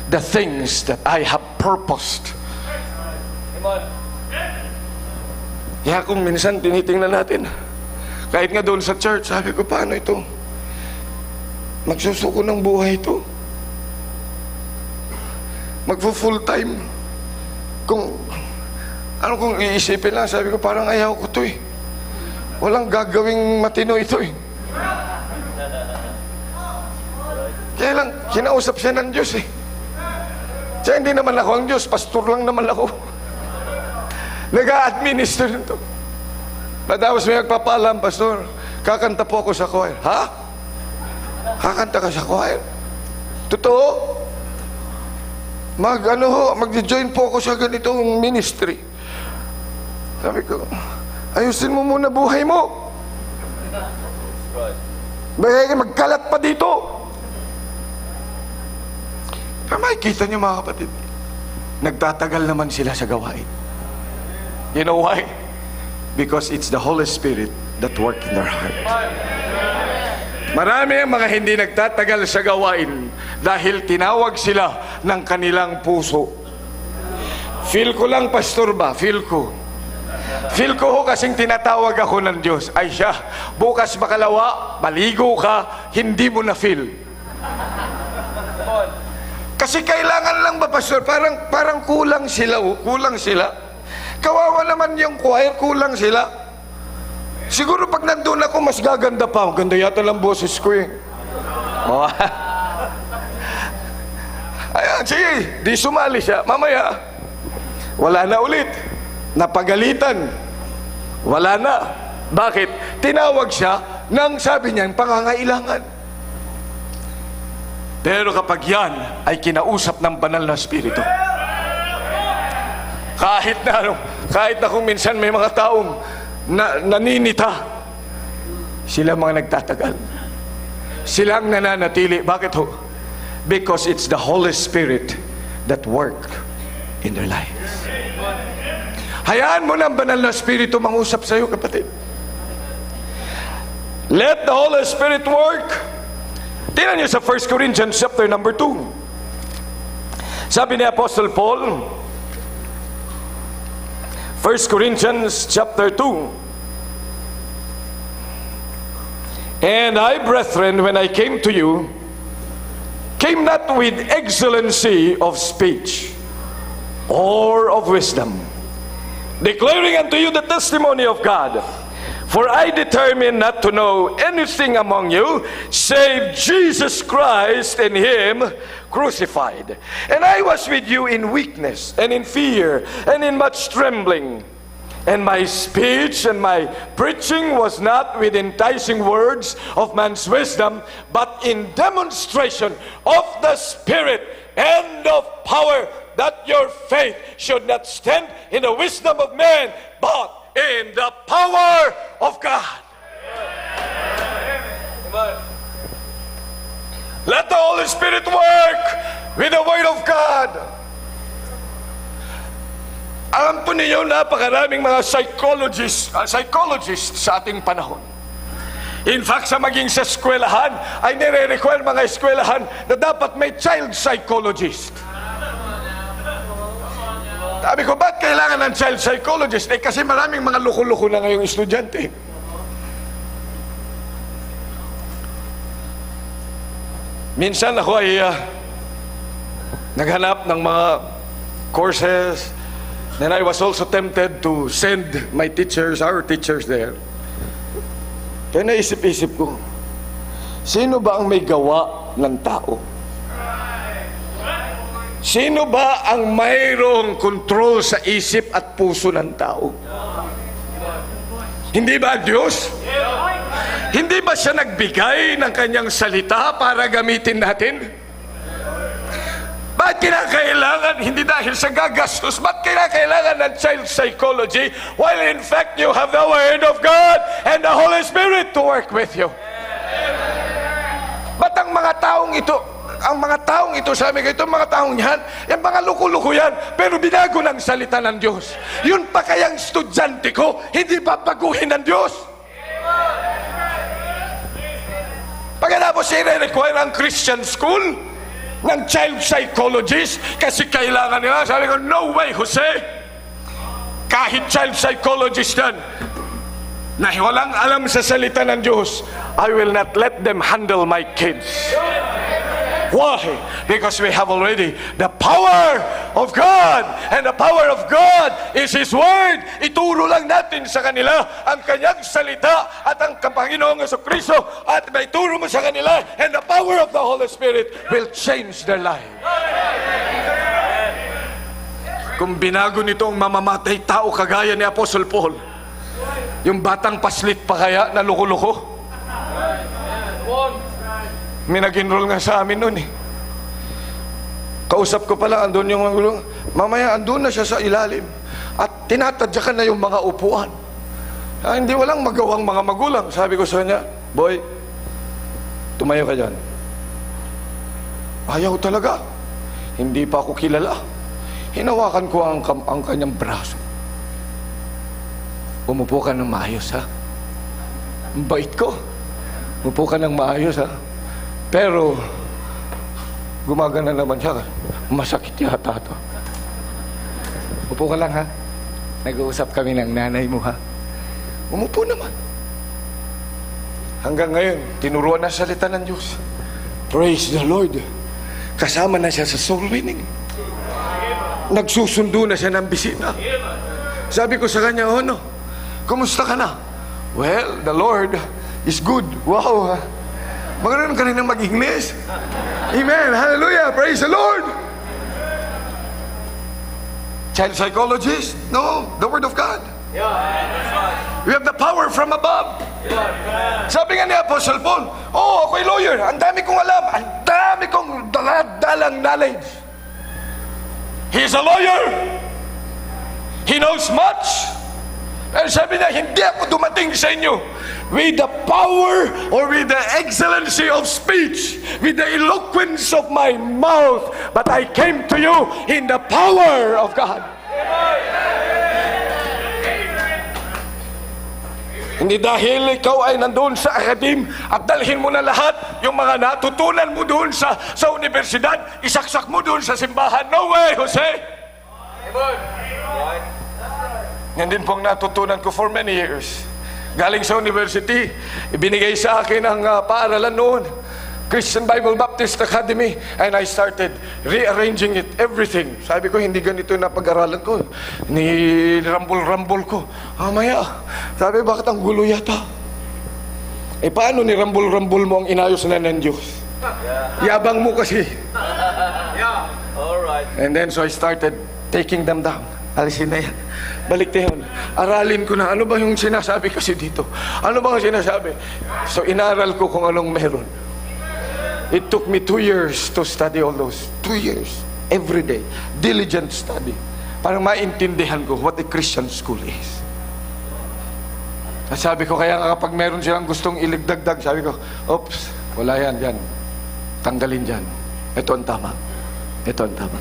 the things that I have purposed. Kaya kung minsan tinitingnan natin, kahit nga doon sa church, sabi ko, paano ito? Magsusuko ng buhay ito. Magpo-full time. Ano kung iisipin lang, sabi ko, parang ayaw ko ito eh. Walang gagawing matino ito eh. Kaya lang, kinausap siya ng Diyos eh. Kaya hindi naman ako ang Diyos, pastor lang naman ako. Nag-a-administer nito. Matapos may nagpapalam, pastor, kakanta po ako sa choir. Ha? Kakanta ka sa choir? Totoo? Mag-join po ako sa ganitong ministry. Sabi ko, ayusin mo muna buhay mo. Bagay magkalat pa dito. Pero makikita niyo mga kapatid, nagtatagal naman sila sa gawain. You know why? Because it's the Holy Spirit that work in their heart. Marami ang mga hindi nagtatagal sa gawain dahil tinawag sila ng kanilang puso. Feel ko lang, pastor ba? Feel ko ho kasing tinatawag ako ng Diyos. Ay siya, bukas makalawa, maligo ka, hindi mo na feel. Kasi kailangan lang ba, pastor? Parang kulang sila, kulang sila. Kawawa naman yung choir, kulang sila. Siguro pag nandun ako, mas gaganda pa. Ganda yata lang boses ko eh. Oh. Ayan, sige, di sumali siya. Mamaya, wala na ulit. Napagalitan. Wala na. Bakit? Tinawag siya ng sabi niya, pangangailangan. Pero kapag yan ay kinausap ng banal na Espiritu, kahit na kung minsan may mga taong naninita, sila mga nagtatagal. Silang nananatili. Bakit ho? Because it's the Holy Spirit that work in their lives. Hayaan mo na ang banal na Espiritu mangusap sa iyo, kapatid. Let the Holy Spirit work. Tingnan niyo sa 1 Corinthians chapter number 2. Sabi ni Apostle Paul, 1 Corinthians chapter 2. And I, brethren, when I came to you, came not with excellency of speech or of wisdom, declaring unto you the testimony of God. For I determined not to know anything among you save Jesus Christ and Him crucified. And I was with you in weakness and in fear and in much trembling. And my speech and my preaching was not with enticing words of man's wisdom, but in demonstration of the Spirit and of power, that your faith should not stand in the wisdom of man, but in the power of God. Let the Holy Spirit work with the Word of God. Alam po ninyo, napakaraming mga psychologists sa ating panahon. In fact, sa maging sa eskwelahan, ay nire-require mga eskwelahan na dapat may child psychologist. Sabi ko, ba't kailangan ng child psychologist? Eh kasi maraming mga luko-luko na ngayong estudyante. Minsan ako ay naghanap ng mga courses, and I was also tempted to send my teachers, our teachers there. Kaya naisip-isip ko, sino ba ang may gawa ng tao? Sino ba ang mayroong control sa isip at puso ng tao? Hindi ba Diyos? Hindi ba siya nagbigay ng kanyang salita para gamitin natin? Ba't kinakailangan, hindi dahil sa gagastos, ba't kinakailangan ng child psychology while in fact you have the Word of God and the Holy Spirit to work with you? Ba't ang mga taong ito, sabi ko, itong mga taong yan, yung mga luko-luko yan, pero binago ng salita ng Diyos. Yun pa kayang estudyante ko, hindi papaguhin ng Diyos. Pagkatapos i-require ang Christian school ng child psychologist kasi kailangan nila. Sabi ko, no way, Jose. Kahit child psychologist yan, na walang alam sa salita ng Diyos, I will not let them handle my kids. Why? Because we have already the power of God, and the power of God is His Word. Ituro lang natin sa kanila ang kanyang salita at ang Panginoong Jesucristo, at may turo mo sa kanila, and the power of the Holy Spirit will change their life. Kung binago nitong mamamatay tao kagaya ni Apostle Paul, yung batang paslit pa kaya na loko-loko? May nag-enroll nga sa amin noon eh. Kausap ko pala, andun yung magulang. Mamaya, andun na siya sa ilalim. At tinatadyakan na yung mga upuan. Hindi walang magawang mga magulang. Sabi ko sa kanya, boy, tumayo ka dyan. Ayaw talaga. Hindi pa ako kilala. Hinawakan ko ang kanyang braso. Umupo ka ng maayos, ha? Ang bait ko. Umupo ka ng maayos, ha? Pero, gumagana naman siya. Masakit yata ito. Upo ka lang, ha? Nag-uusap kami ng nanay mo, ha? Umupo naman. Hanggang ngayon, tinuruan na salita ng Diyos. Praise the Lord. Kasama na siya sa soul winning. Nagsusundo na siya ng bisita. Sabi ko sa kanya, oh no, kumusta ka na? Well, the Lord is good. Wow, ha? Magandang ka rin ng mag-English. Amen. Hallelujah. Praise the Lord. Child psychologist? No, the Word of God. We have the power from above. Sabi nga ni Apostle Paul, oh, ako'y lawyer. Ang dami kong alam. Ang dami kong dalang knowledge. He is a lawyer. He knows much. And sabi niya, hindi ako dumating sa inyo with the power or with the excellency of speech, with the eloquence of my mouth, but I came to you in the power of God. Hindi dahil ikaw ay nandun sa akadim at dalhin mo na lahat yung mga natutunan mo doon sa universidad, isaksak mo doon sa simbahan. No way, Jose! Yan din pong natutunan ko for many years. Galing sa university, ibinigay sa akin ang paaralan noon, Christian Bible Baptist Academy, and I started rearranging it, everything. Sabi ko, hindi ganito na pag-aralan ko. Ni-rambol-rambol ko. Maya, sabi, bakit ang gulo yata? Eh, paano ni-rambol-rambol mo ang inayos na ng Diyos? Yabang mo kasi. And then, so I started taking them down. Alisin na yan. Balik na yun. Aralin ko na, ano ba yung sinasabi kasi dito? Ano ba ang sinasabi? So, inaral ko kung anong meron. It took me 2 years to study all those. 2 years. Every day. Diligent study. Para maintindihan ko what a Christian school is. At sabi ko, kaya nga kapag meron silang gustong iligdagdag, sabi ko, oops, wala yan, yan. Tanggalin dyan. Ito ang tama. Ito ang tama.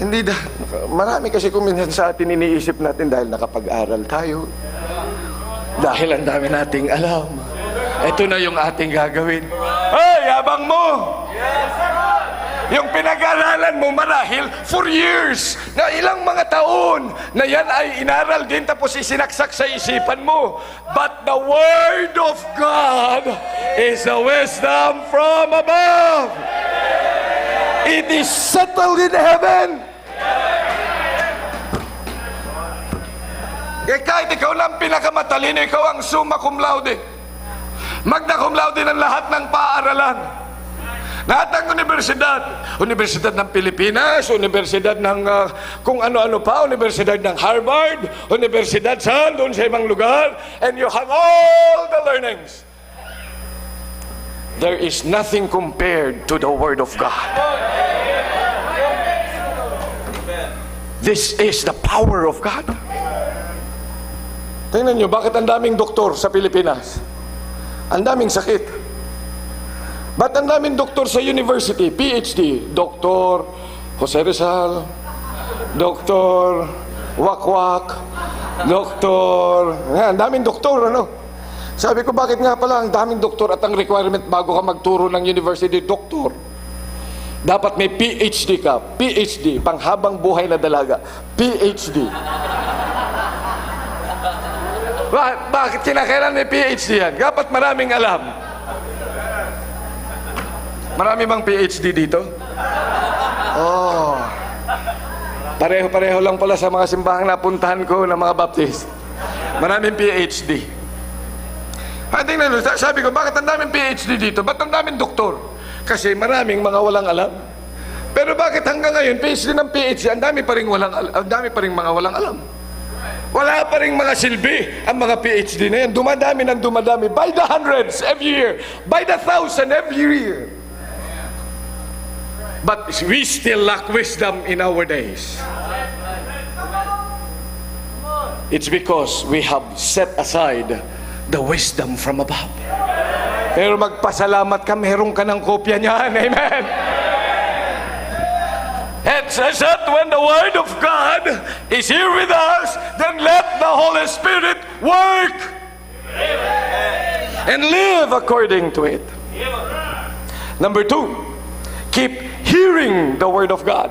Hindi marami kasi kuminsan sa atin iniisip natin dahil nakapag-aral tayo. Dahil ang dami nating alam. Ito na yung ating gagawin. Hey, yabang mo! Yung pinag-aralan mo marahil for years, na ilang mga taon, na yan ay inaral din tapos isinaksak sa isipan mo. But the Word of God is the wisdom from above. It is settled in heaven. Kahit ikaw lang pinakamatalino, ikaw ang summa cum laude. Magna cum laude ng lahat ng paaralan. Lahat ng universidad. Universidad ng Pilipinas, universidad ng kung ano-ano pa, universidad ng Harvard, universidad saan, doon sa ibang lugar, and you have all the learnings. There is nothing compared to the Word of God. This is the power of God. Tingnan nyo, bakit ang daming doktor sa Pilipinas? Ang daming sakit. Ba't ang daming doktor sa university? PhD. Dr. Jose Rizal, Dr. Wakwak, Dr. Ang daming doktor, ano? Sabi ko, bakit nga pala ang daming doktor at ang requirement bago ka magturo ng university, doktor? Dapat may PhD ka. PhD, panghabang buhay na dalaga. PhD. Bakit kinakailan may PhD yan? Dapat maraming alam. Marami bang PhD dito? Oh. Pareho-pareho lang pala sa mga simbahang napuntahan ko ng mga Baptist. Maraming PhD. Tingnan nyo, sabi ko, bakit ang daming PhD dito? Ba't ang daming doktor? Kasi maraming mga walang alam. Pero bakit hanggang ngayon, PhD ng PhD, ang dami pa rin mga walang alam. Wala pa rin mga silbi ang mga PhD na yan. Dumadami ng dumadami. By the hundreds every year. By the thousand every year. But we still lack wisdom in our days. It's because we have set aside the wisdom from above. Pero magpasalamat ka, meron ka ng kopya niyan. Amen. It says that when the Word of God is here with us, then let the Holy Spirit work and live according to it. Number 2, keep hearing the Word of God.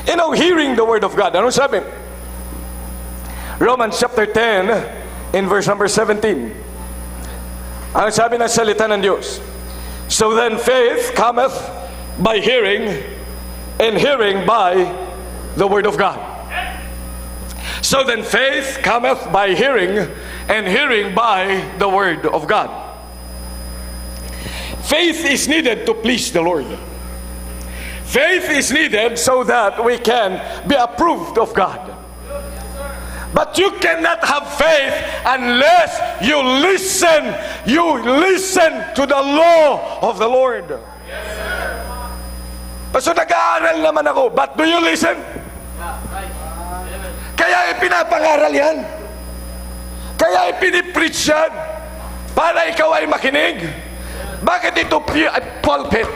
You know, hearing the Word of God. Ano sabi? Romans chapter 10 in verse number 17. Ano sabi ng salita ng Diyos? So then faith cometh by hearing, and hearing by the Word of God. So then faith cometh by hearing, and hearing by the Word of God. Faith is needed to please the Lord. Faith is needed so that we can be approved of God. But you cannot have faith unless you listen to the law of the Lord. So nag-aaral naman ako, but do you listen? Kaya ipinapangaral yan. Kaya ipinipreach yan para ikaw ay makinig. Bakit ito pulpit?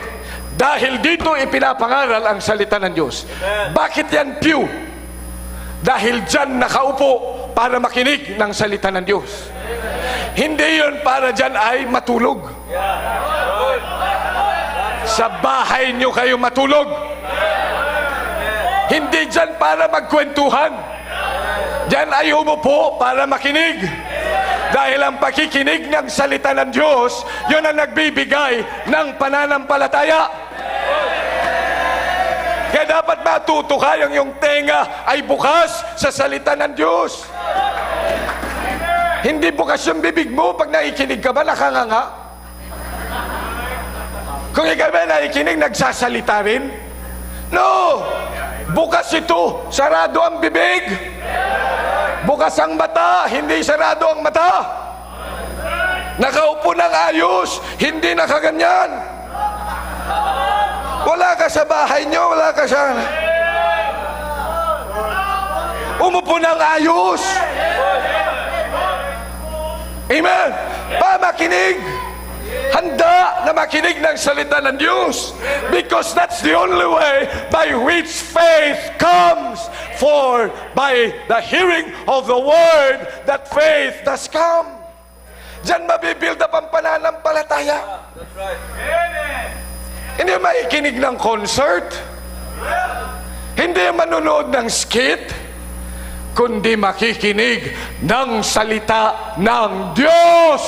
Dahil dito ipinapangaral ang salita ng Diyos. Bakit yan pew? Dahil dyan nakaupo para makinig ng salita ng Diyos. Hindi yun para dyan ay matulog. Sa bahay nyo kayo matulog. Hindi dyan para magkwentuhan. Dyan ay umupo para makinig. Dahil ang pakikinig ng salita ng Diyos, yun ang nagbibigay ng pananampalataya. Kaya dapat matuto ka, yung tenga ay bukas sa salita ng Diyos. Hindi bukas yung bibig mo pag nakikinig ka ba, nakanganga? Kung ikaw ba nakikinig, nagsasalita rin? No! Bukas ito, sarado ang bibig. Bukas ang mata, hindi sarado ang mata. Nakaupo ng ayos, hindi nakaganyan. Wala ka sa bahay nyo, wala ka sa... Umupo ng ayos. Amen. Makinig. Handa na makinig ng salita ng Diyos. Because that's the only way by which faith comes. For by the hearing of the word, that faith does come. Diyan mabibuild up ang pananampalataya. That's right. Amen. Hindi makikinig ng concert. Hindi manonood ng skit. Kundi makikinig ng salita ng Diyos.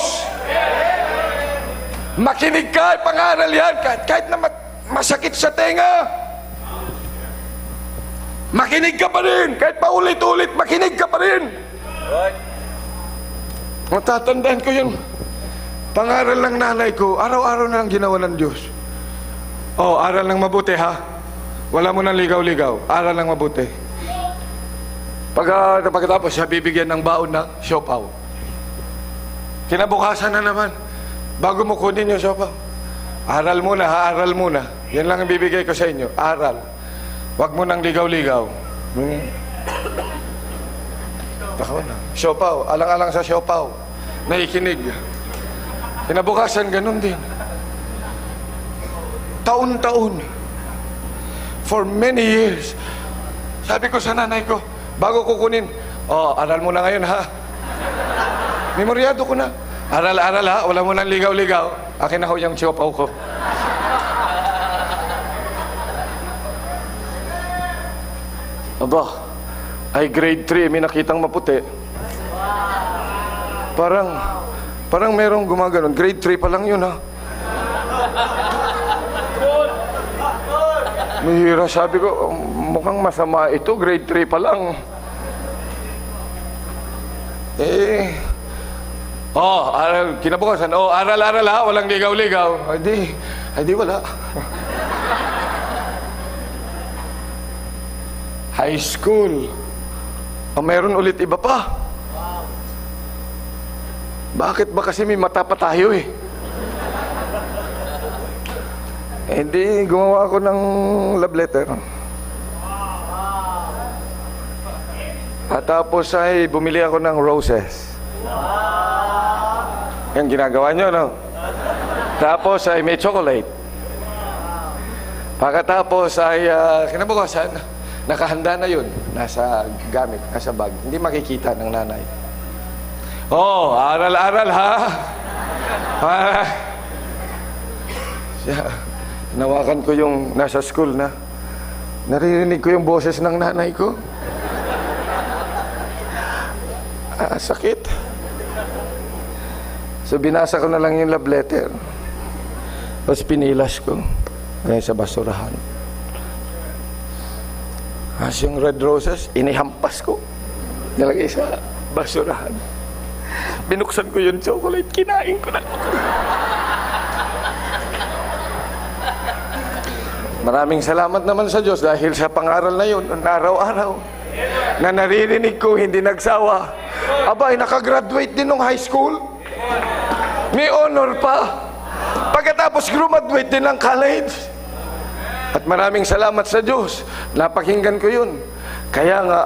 Makinig ka, pangaral yan. Kahit na masakit sa tenga. Makinig ka pa rin. Kahit paulit-ulit, makinig ka pa rin. Matatandaan ko yung pangaral ng nanay ko. Araw-araw na lang ginawa ng Diyos. Oh, aral ng mabuti ha. Wala mo nang ligaw-ligaw. Aral ng mabuti. Pagkatapos siya bibigyan ng baon na siopaw. Kinabukasan na naman. Bago mo kunin yung siopaw. Aral muna ha, aral muna. Yan lang ang bibigay ko sa inyo. Aral. Huwag mo nang ligaw-ligaw. Baka na. Siopaw. Alang-alang sa siopaw. Naikinig. Kinabukasan, ganun din. Taon-taon. For many years. Sabi ko sa nanay ko, bago kukunin, aral mo na ngayon ha. Memoryado ko na. Aral-aral ha, wala mo nang ligaw-ligaw. Akin na ho yung siopaw ko. Aba, ay grade 3, may nakitang maputi. Parang merong gumaganon. Grade 3 pa lang yun ha. Mahira, sabi ko, mukhang masama ito, grade 3 pa lang. Kinabukasan, aral-aral ha, walang ligaw-ligaw. Ay di wala. High school. Meron ulit iba pa. Bakit ba kasi may mata pa tayo eh? Hindi, gumawa ako ng love letter. At tapos ay bumili ako ng roses. Yan ginagawa nyo, no? Tapos ay may chocolate. Pagkatapos ay kinabukasan, nakahanda na yun. Nasa gamit, nasa bag. Hindi makikita ng nanay. Oh, aral-aral ha. Nawakan ko yung nasa school na. Naririnig ko yung boses ng nanay ko. Sakit. So binasa ko na lang yung love letter. Tapos pinilas ko. Ngayon sa basurahan. As yung red roses, inihampas ko. Nilagay sa basurahan. Binuksan ko yung chocolate, kinain ko na. Maraming salamat naman sa Diyos dahil sa pangaral na yun, araw-araw, na naririnig ko, hindi nagsawa. Abay, nakagraduate din ng high school. May honor pa. Pagkatapos graduate din ng college. At maraming salamat sa Diyos. Napakinggan ko yun. Kaya nga,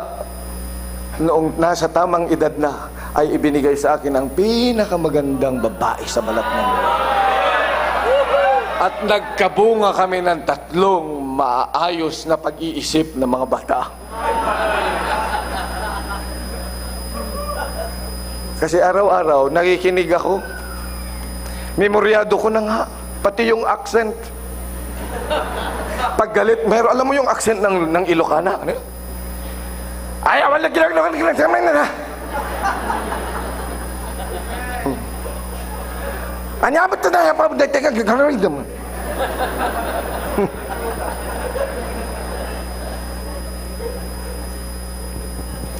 noong nasa tamang edad na, ay ibinigay sa akin ang pinakamagandang babae sa balat ng mundo. At nagkabunga kami ng 3 maayos na pag-iisip ng mga bata. Kasi araw-araw, nakikinig ako. Memoryado ko na nga, pati yung accent. Pag galit, alam mo yung accent ng Ilocana? Ano? Ay, wala ginagawa na. Anyamat na na, teka, gagawin naman.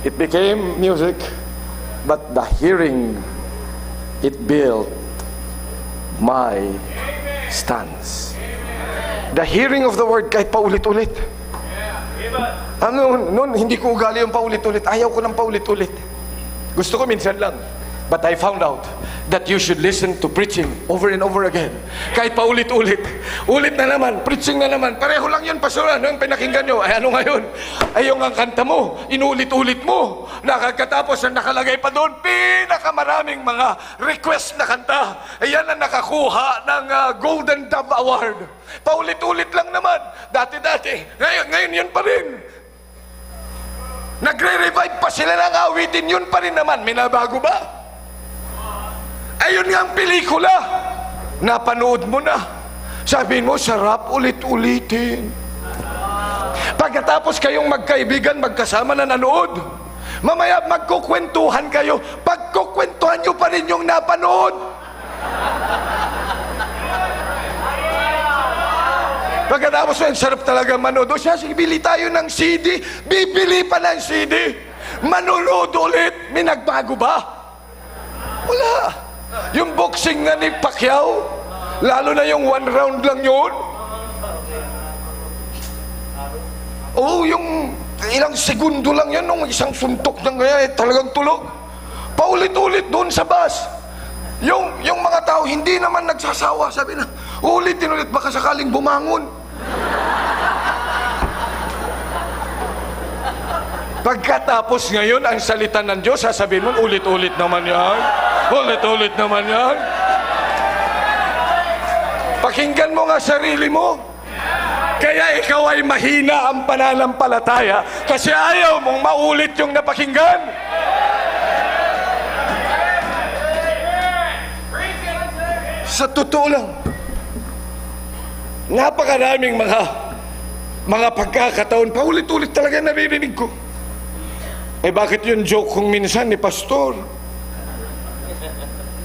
It became music, but the hearing, it built my stance. The hearing of the word, kahit paulit-ulit. Noon, hindi ko ugali yung paulit-ulit. Ayaw ko ng paulit-ulit. Gusto ko minsan lang. But I found out that you should listen to preaching over and over again. Kahit paulit-ulit. Ulit na naman, preaching na naman. Pareho lang yun, pastor. Ano yung pinakinggan nyo? Ay ano ngayon? Ay yung ang kanta mo, inulit-ulit mo. Nakagkatapos ang nakalagay pa doon, pinakamaraming mga request na kanta. Ayan ang nakakuha ng Golden Dove Award. Paulit-ulit lang naman. Dati-dati. Ngayon yun pa rin. Nagre-revive pa sila ng awitin, yun pa rin naman. Minabago ba? Ayun nga ang pelikula. Napanood mo na. Sabihin mo, sarap ulit-ulitin. Pagkatapos kayong magkaibigan, magkasama na nanood, mamaya magkukwentuhan kayo. Pagkukwentuhan nyo pa rin yung napanood. Pagkatapos yun, sarap talaga manood. O siya, sige, bili tayo ng CD. Bibili pa ng CD. Manonood ulit. May nagbago ba? Wala. Yung boxing nga ni Pacquiao, lalo na yung 1 round lang yun. Oh, yung ilang segundo lang yan, nung isang suntok ng ganyan, talagang tulog. Paulit-ulit doon sa bus. Yung mga tao, hindi naman nagsasawa. Sabi na, ulitin ulit, baka sakaling bumangon. Pagkatapos ngayon, ang salita ng Diyos, sasabihin mo, ulit-ulit naman yan. Ulit-ulit naman yan. Pakinggan mo nga sarili mo. Kaya ikaw ay mahina ang pananampalataya kasi ayaw mong maulit yung napakinggan. Sa totoo lang, napakaraming mga pagkakataon, paulit-ulit talaga naririnig ko. Eh bakit yung joke kong minsan ni Pastor?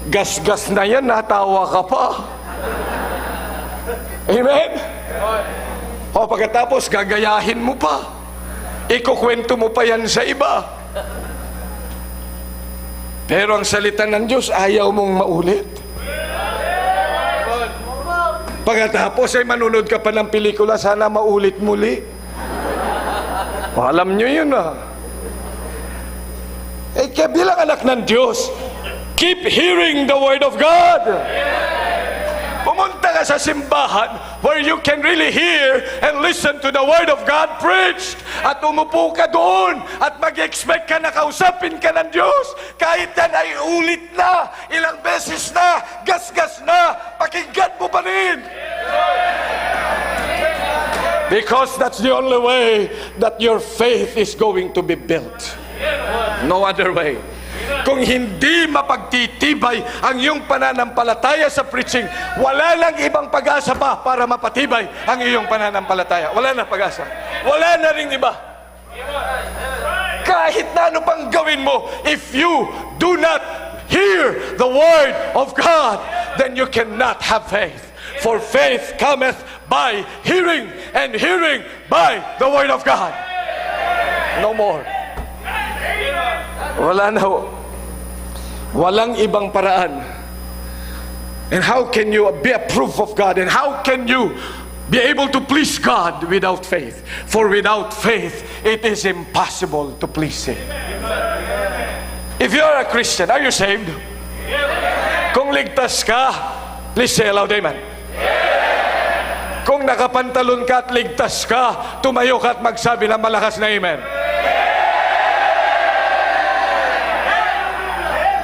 Gas-gas na yan, natawa ka pa. Amen? O pagkatapos, gagayahin mo pa. Ikukwento mo pa yan sa iba. Pero ang salita ng Diyos, ayaw mong maulit. Pagkatapos ay manunod ka pa ng pelikula, sana maulit muli. O, alam nyo yun Eh, kaya bilang anak ng Diyos, keep hearing the Word of God. Pumunta ka sa simbahan where you can really hear and listen to the Word of God preached. At umupo ka doon at mag-expect ka na kausapin ka ng Diyos. Kahit yan ay ulit na, ilang beses na, gas-gas na, pakinggan mo pa rin. Because that's the only way that your faith is going to be built. No other way. Kung hindi mapagtitibay ang iyong pananampalataya sa preaching, wala lang ibang pag-asa pa para mapatibay ang iyong pananampalataya. Wala na pag-asa. Wala na ring iba. Kahit na ano pang gawin mo, if you do not hear the word of God, then you cannot have faith. For faith cometh by hearing, and hearing by the word of God. No more. Wala na ho. Walang ibang paraan. And how can you be a proof of God? And how can you be able to please God without faith? For without faith, it is impossible to please Him. If you are a Christian, are you saved? Kung ligtas ka, please say aloud, amen. Kung nakapantalon ka at ligtas ka, tumayo ka at magsabi ng malakas na amen.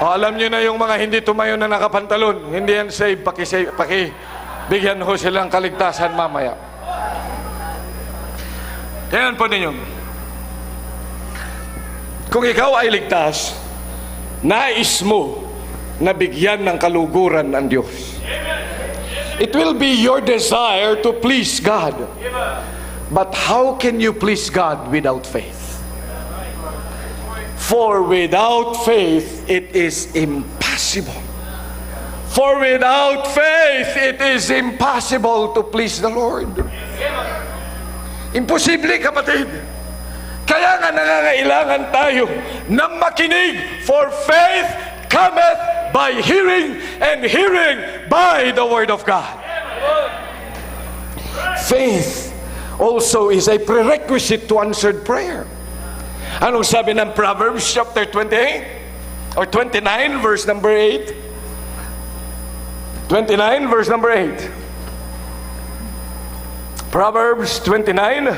O, alam nyo na yung mga hindi tumayo na nakapantalon, hindi yan save, bigyan ho silang kaligtasan mamaya. Tingnan po ninyo. Kung ikaw ay ligtas, nais mo na bigyan ng kaluguran ang Diyos. It will be your desire to please God. But how can you please God without faith? For without faith, it is impossible. For without faith, it is impossible to please the Lord. Imposible, kapatid. Kaya nga nangangailangan tayo na makinig. For faith cometh by hearing, and hearing by the word of God. Faith also is a prerequisite to answered prayer. Anong sabi ng Proverbs chapter 28 or 29 verse number 8? 29 verse number 8. Proverbs 29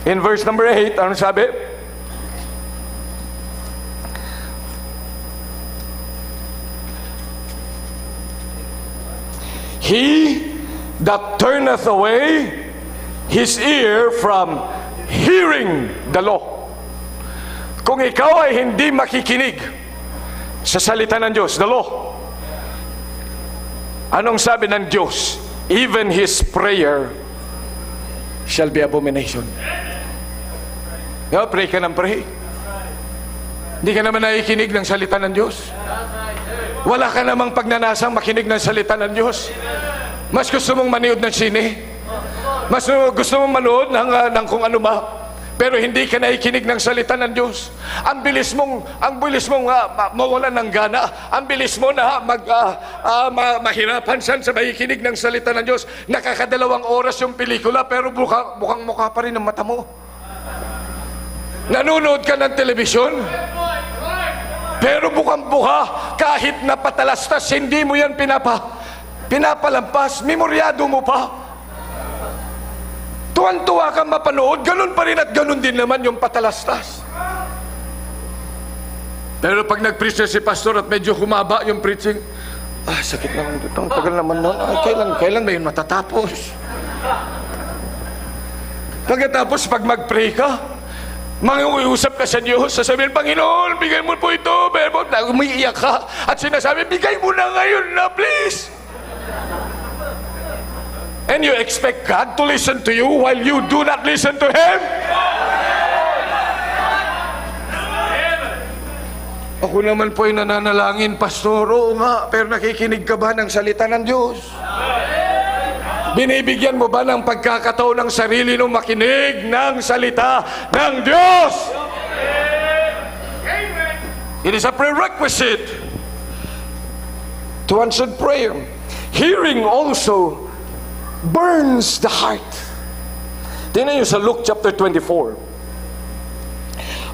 in verse number 8, anong sabi? He that turneth away his ear from hearing the law. Kung ikaw ay hindi makikinig sa salita ng Diyos, the law, anong sabi ng Diyos? Even his prayer shall be abomination. Pray ka ng pray. Hindi ka naman nakikinig ng salita ng Diyos. Wala ka namang pagnanasang makinig ng salita ng Diyos. Mas gusto mong manood ng sine. Mas gusto mong manood ng kung ano ba. Pero hindi ka nakikinig ng salita ng Diyos. Ang bilis mong mawalan ng gana. Ang bilis mo na mahirapan sa makikinig ng salita ng Diyos. Nakakadalawang oras yung pelikula, pero mukhang mukha pa rin ang mata mo. Nanonood ka ng telebisyon, pero bukang-buka, kahit napatalastas, hindi mo yan pinapalampas, memoryado mo pa. Tuwan-tuwa kang mapanood, ganun pa rin at ganun din naman yung patalastas. Pero pag nag-preach si pastor at medyo humaba yung preaching, sakit naman ito, tagal naman nun, kailan ba yun matatapos? Pagkatapos, pag mag-pray ka, mangiusap ka sa Diyos, sasabihin, Panginoon, bigay mo po ito, pero umiiyak ka, at sinasabi, bigay mo na ngayon na, please. And you expect God to listen to you while you do not listen to Him? Ako naman po ay nananalangin, Pastor, oo nga, pero nakikinig ka ba ng salita ng Diyos? Binibigyan mo ba ng pagkakataon ng sarili nung makinig ng salita ng Diyos? It is a prerequisite to answered prayer. Hearing also burns the heart. Tingnan niyo sa Luke chapter 24.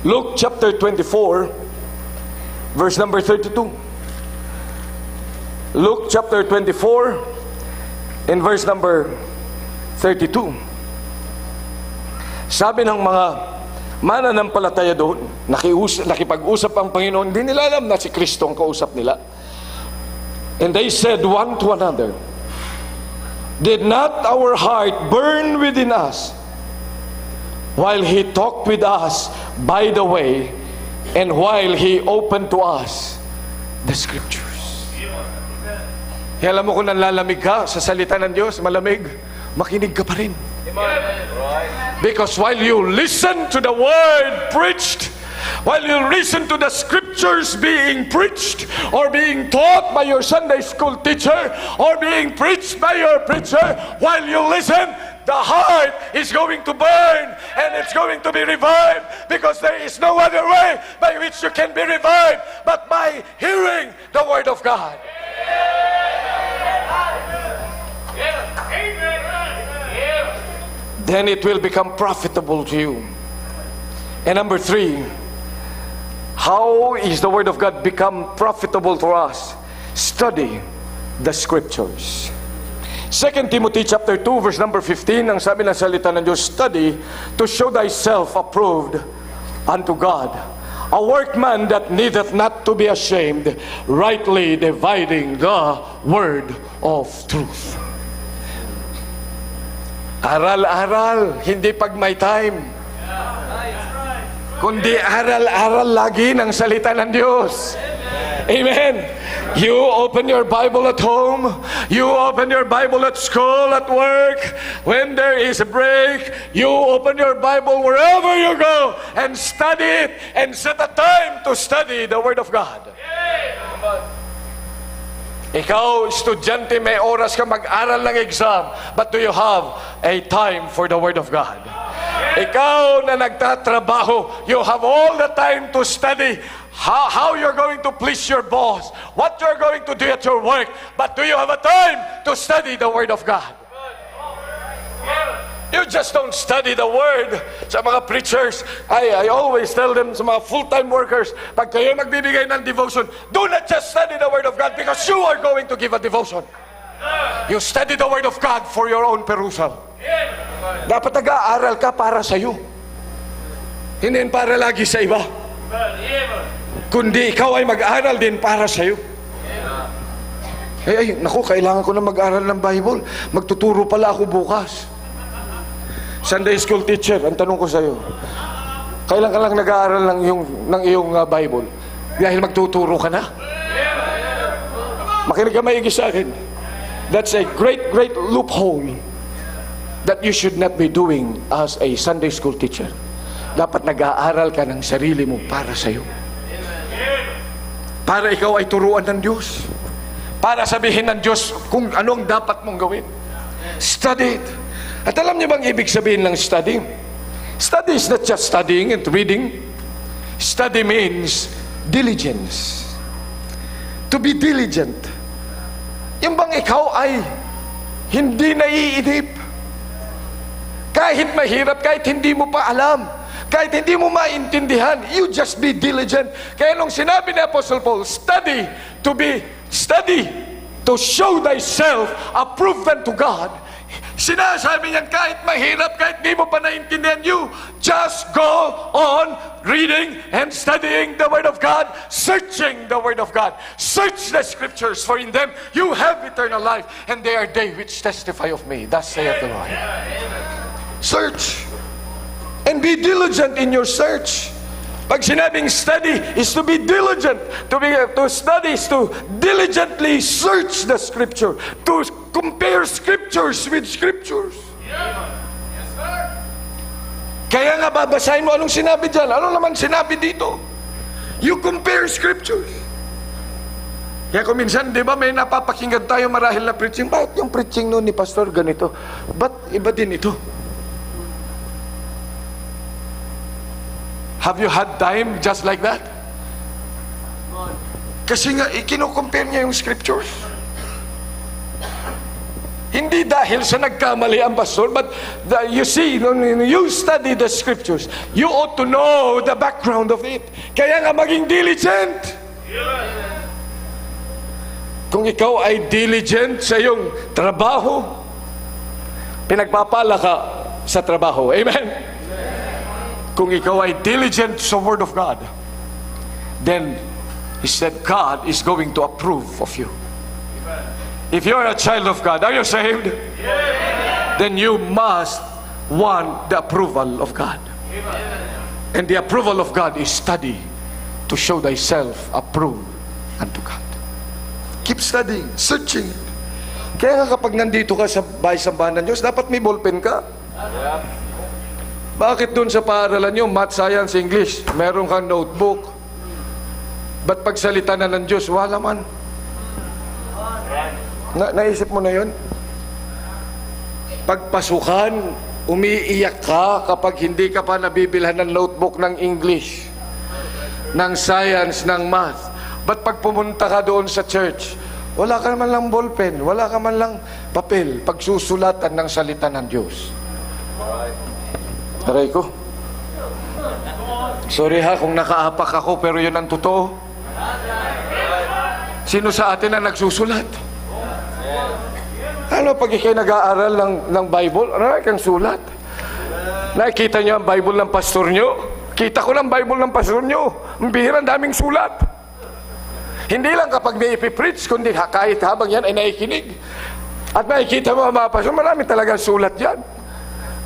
Luke chapter 24, verse number 32. Luke chapter 24, in verse number 32. Sabi ng mga mananampalataya doon, nakipag-usap ang Panginoon, hindi nila alam na si Kristo ang kausap nila. And they said one to another, did not our heart burn within us while He talked with us by the way, and while He opened to us the Scriptures. Kaya alam mo kung nanlalamig ka sa salita ng Diyos, malamig, makinig ka pa rin. Because while you listen to the Word preached, while you listen to the Scriptures being preached or being taught by your Sunday school teacher or being preached by your preacher, while you listen, the heart is going to burn and it's going to be revived, because there is no other way by which you can be revived but by hearing the Word of God. Then it will become profitable to you. And number 3, how is the Word of God become profitable to us? Study the Scriptures. 2 Timothy chapter 2 verse number 15, ang sabi ng salita ng Diyos, study to show thyself approved unto God, a workman that needeth not to be ashamed, rightly dividing the word of truth. Aral-aral, hindi pag may time, kundi aral-aral lagi ng salita ng Diyos. Amen. You open your Bible at home, you open your Bible at school, at work, when there is a break, you open your Bible wherever you go and study it and set a time to study the Word of God. Ikaw, estudyante, may oras ka mag-aral ng exam, but do you have a time for the Word of God? Ikaw na nagtatrabaho, you have all the time to study how you're going to please your boss, what you're going to do at your work, but do you have a time to study the Word of God? You just don't study the Word. Sa mga preachers, I always tell them, sa mga full-time workers, pag kayo nagbibigay ng devotion, do not just study the Word of God because you are going to give a devotion. You study the Word of God for your own perusal. Dapat nag-aaral ka para sa iyo, hindi para lagi sa iba, kundi ikaw ay mag-aaral din para sa iyo. Naku, kailangan ko na mag-aaral ng Bible, magtuturo pala ako bukas. Sunday school teacher, ang tanong ko sa iyo, kailan ka lang nag-aaral ng iyong Bible? Dahil magtuturo ka na? Makinig ka maigi sa akin. That's a great, great loophole that you should not be doing as a Sunday school teacher. Dapat nag-aaral ka ng sarili mo para sa iyo. Para ikaw ay turuan ng Diyos. Para sabihin ng Diyos kung anong dapat mong gawin. Study it. At alam niyo bang ibig sabihin ng study? Study is not just studying and reading. Study means diligence. To be diligent. Yung bang ikaw ay hindi naiinip. Kahit mahirap, kahit hindi mo pa alam, kahit hindi mo maintindihan, you just be diligent. Kaya nung sinabi ni Apostle Paul, study to show thyself approved unto God. Sinasabi niyan, kahit mahirap, kahit di mo pa naintindihan, you just go on reading and studying the Word of God, searching the Word of God. Search the Scriptures, for in them you have eternal life, and they are they which testify of me. Thus saith the Lord. Search, and be diligent in your search. Pag sinabing study is to be diligent. To study is to diligently search the Scripture, to compare Scriptures with Scriptures. Yes, sir. Kaya nga babasahin mo anong sinabi dyan, ano naman sinabi dito. You compare Scriptures. Kaya kung minsan, di ba, may napapakinggan tayo marahil na preaching. Bakit yung preaching noon ni Pastor ganito? Ba't iba din ito? Have you had time just like that? Kasi nga, ikino-compare niya yung Scriptures. Hindi dahil sa nagkamali ang pastor, but you see, when you study the Scriptures, you ought to know the background of it. Kaya nga maging diligent. Kung ikaw ay diligent sa iyong trabaho, pinagpapala ka sa trabaho. Amen? Kung ikaw ay diligent sa Word of God, then He said God is going to approve of you. If you are a child of God, are you saved? Then you must want the approval of God. And the approval of God is study to show thyself approved unto God. Keep studying, searching. Kaya nga kapag nandito ka sa bahay-sambahan ng Diyos, dapat may ballpen ka. Bakit dun sa paaralan nyo, math, science, English, meron kang notebook? Ba't pagsalita na ng Diyos, wala man? Naisip mo na yun? Pagpasukan, umiiyak ka kapag hindi ka pa nabibilhan ng notebook ng English, ng science, ng math. Ba't pag pumunta ka doon sa church, wala ka naman lang ballpen, wala ka man lang papel, pagsusulatan ng salita ng Diyos? Aray ko. Sorry ha kung nakaapak ako, pero yun ang totoo. Sino sa atin ang nagsusulat? Ano pag ikay nag-aaral ng Bible? Ano kang sulat? Nakikita niyo ang Bible ng pastor niyo? Kita ko lang Bible ng pastor niyo. Ang bihira, ang daming sulat. Hindi lang kapag may ipipreach, kundi kahit habang yan ay nakikinig. At nakikita mo mga pastor, marami talaga sulat yan.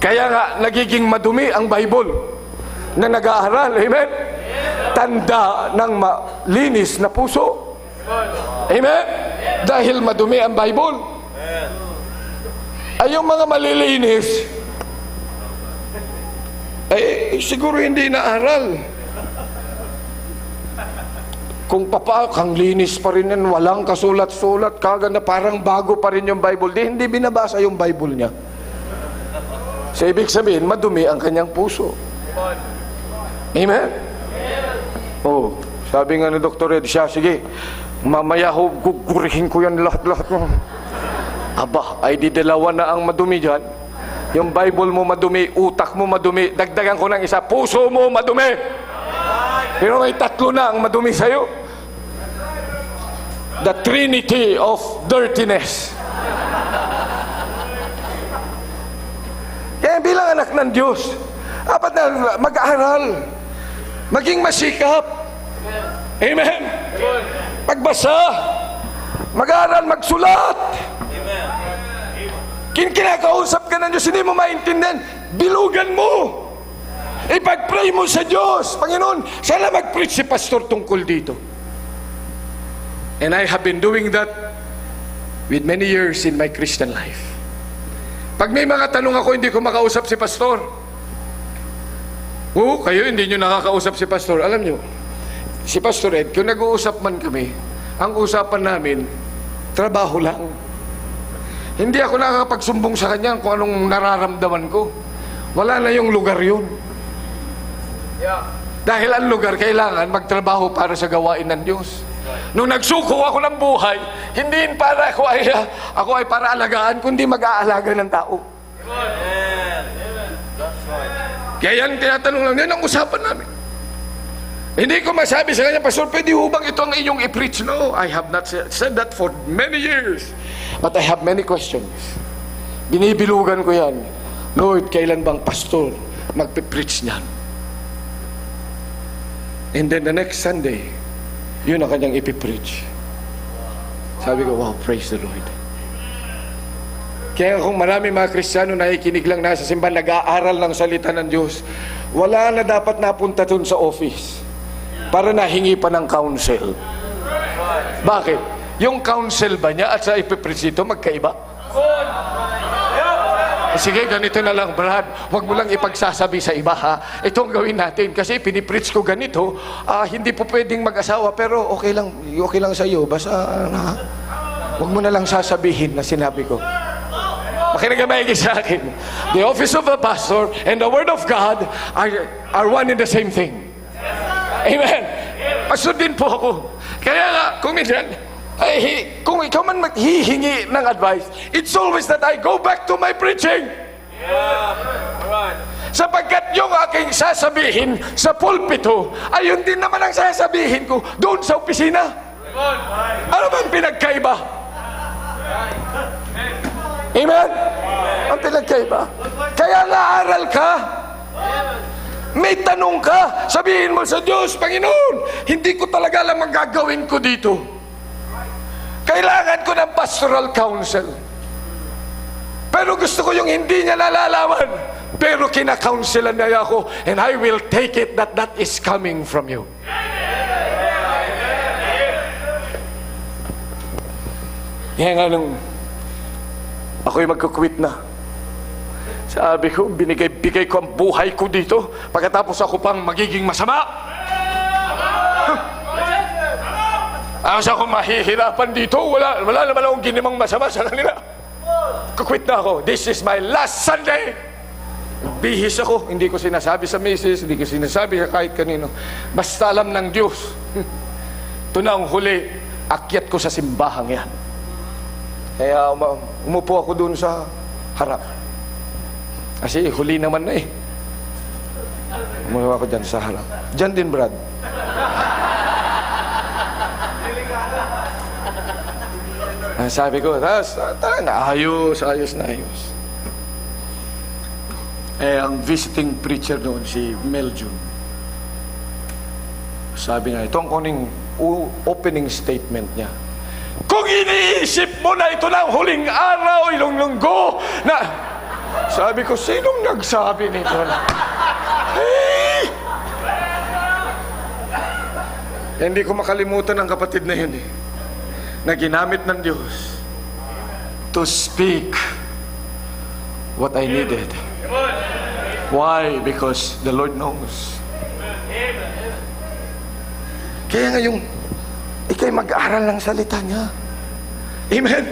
Kaya nga, nagiging madumi ang Bible na nag-aaral. Amen? Tanda ng malinis na puso. Amen? Dahil madumi ang Bible. Ay, yung mga malilinis, siguro hindi naaral. Kung kang linis pa rin yan, walang kasulat-sulat, kaganda, parang bago pa rin yung Bible, hindi binabasa yung Bible niya. So, ibig sabihin, madumi ang kanyang puso. Amen? Oh, sabi nga ni Dr. Ed, sige, mamaya gugurihin ko yan lahat-lahat mo. Aba, ay di dalawa na ang madumi dyan. Yung Bible mo madumi, utak mo madumi, dagdagan ko ng isa, puso mo madumi. Pero may tatlo na ang madumi sa'yo. The Trinity of dirtiness. Kaya bilang anak ng Diyos, dapat na mag-aaral, maging masikap. Amen? Magbasa, mag-aaral, magsulat. Kinakausap ka ng Diyos, hindi mo maintindihan, bilugan mo. Ipag-pray mo sa Diyos. Panginoon, sana mag-preach si pastor tungkol dito. And I have been doing that with many years in my Christian life. Pag may mga tanong ako, hindi ko makausap si pastor. Oo, kayo hindi nyo nakakausap si pastor. Alam nyo, si Pastor Ed, kung nag-uusap man kami, ang usapan namin, trabaho lang. Hindi ako nakakapagsumbong sa kanya kung anong nararamdaman ko. Wala na yung lugar yun. Dahil ang lugar, kailangan magtrabaho para sa gawain ng Diyos. Nung nagsuko ako ng buhay, hindi para ako ay para alagaan, kundi mag-aalaga ng tao. Kaya yan, tinatanong lang, yan ang usapan namin. Hindi ko masabi sa kanya, Pastor, pwede hubang ito ang inyong i-preach? No, I have not said that for many years. But I have many questions. Binibilugan ko yan. Lord, kailan bang pastor magpipreach niyan? And then the next Sunday, yun ang kanyang ipipreach. Sabi ko, wow, praise the Lord. Kaya kung marami mga Kristiyano nakikinig lang nasa simbahan, nag-aaral ng salita ng Diyos, wala na dapat napunta dun sa office para nahingi pa ng counsel. Bakit? Yung counsel ba niya at sa ipipreach ito magkaiba? Sige, ganito na lang, Brad. Huwag mo lang ipagsasabi sa iba, ha? Ito ang gawin natin. Kasi pinipreach ko ganito, hindi po pwedeng mag-asawa, pero okay lang sa iyo. Basta, huwag mo na lang sasabihin na sinabi ko. Makinig ka maigi sa akin. The office of a pastor and the word of God are one and the same thing. Amen. Pastor din po ako. Kaya nga, kung kung ikaw man maghihingi ng advice, it's always that I go back to my preaching. Sapagkat yung aking sasabihin sa pulpito, ayun din naman ang sasabihin ko doon sa opisina. Ano bang pinagkaiba? Amen? Ang pinagkaiba. Kaya nga aral ka. May tanong ka, sabihin mo sa Diyos, Panginoon, hindi ko talaga alam ang gagawin ko dito. Kailangan ko ng pastoral counsel. Pero gusto ko yung hindi niya nalalaman. Pero kinakaunselan niya ako, and I will take it that that is coming from you. Kaya nga nung ako'y magkukwit na, sabi ko, binigay ko ang buhay ko dito, pagkatapos ako pang magiging masama. Asa ako mahihirapan dito? Wala naman akong ginimang masama sa kanila. Kukwit na ako. This is my last Sunday. Bihis ako. Hindi ko sinasabi sa misis, hindi ko sinasabi sa kahit kanino. Basta alam ng Diyos. Ito na ang huli. Akyat ko sa simbahang yan. Kaya umupo ako dun sa harap. Kasi huli naman na eh. Umupo ako dyan sa harap. Dyan din, Brad. Sabi ko, ayos. Ang visiting preacher noon, si Mel June. Sabi niya, ito ang kuning opening statement niya. Kung iniisip mo na ito na ang huling araw, ilong lunggo, na... Sabi ko, sinong nagsabi nito na? Hey! Hindi ko makalimutan ang kapatid na yun eh. Na ginamit ng Diyos to speak what I needed. Why? Because the Lord knows. Kaya ngayong ikay mag-aral ng salita niya. Amen?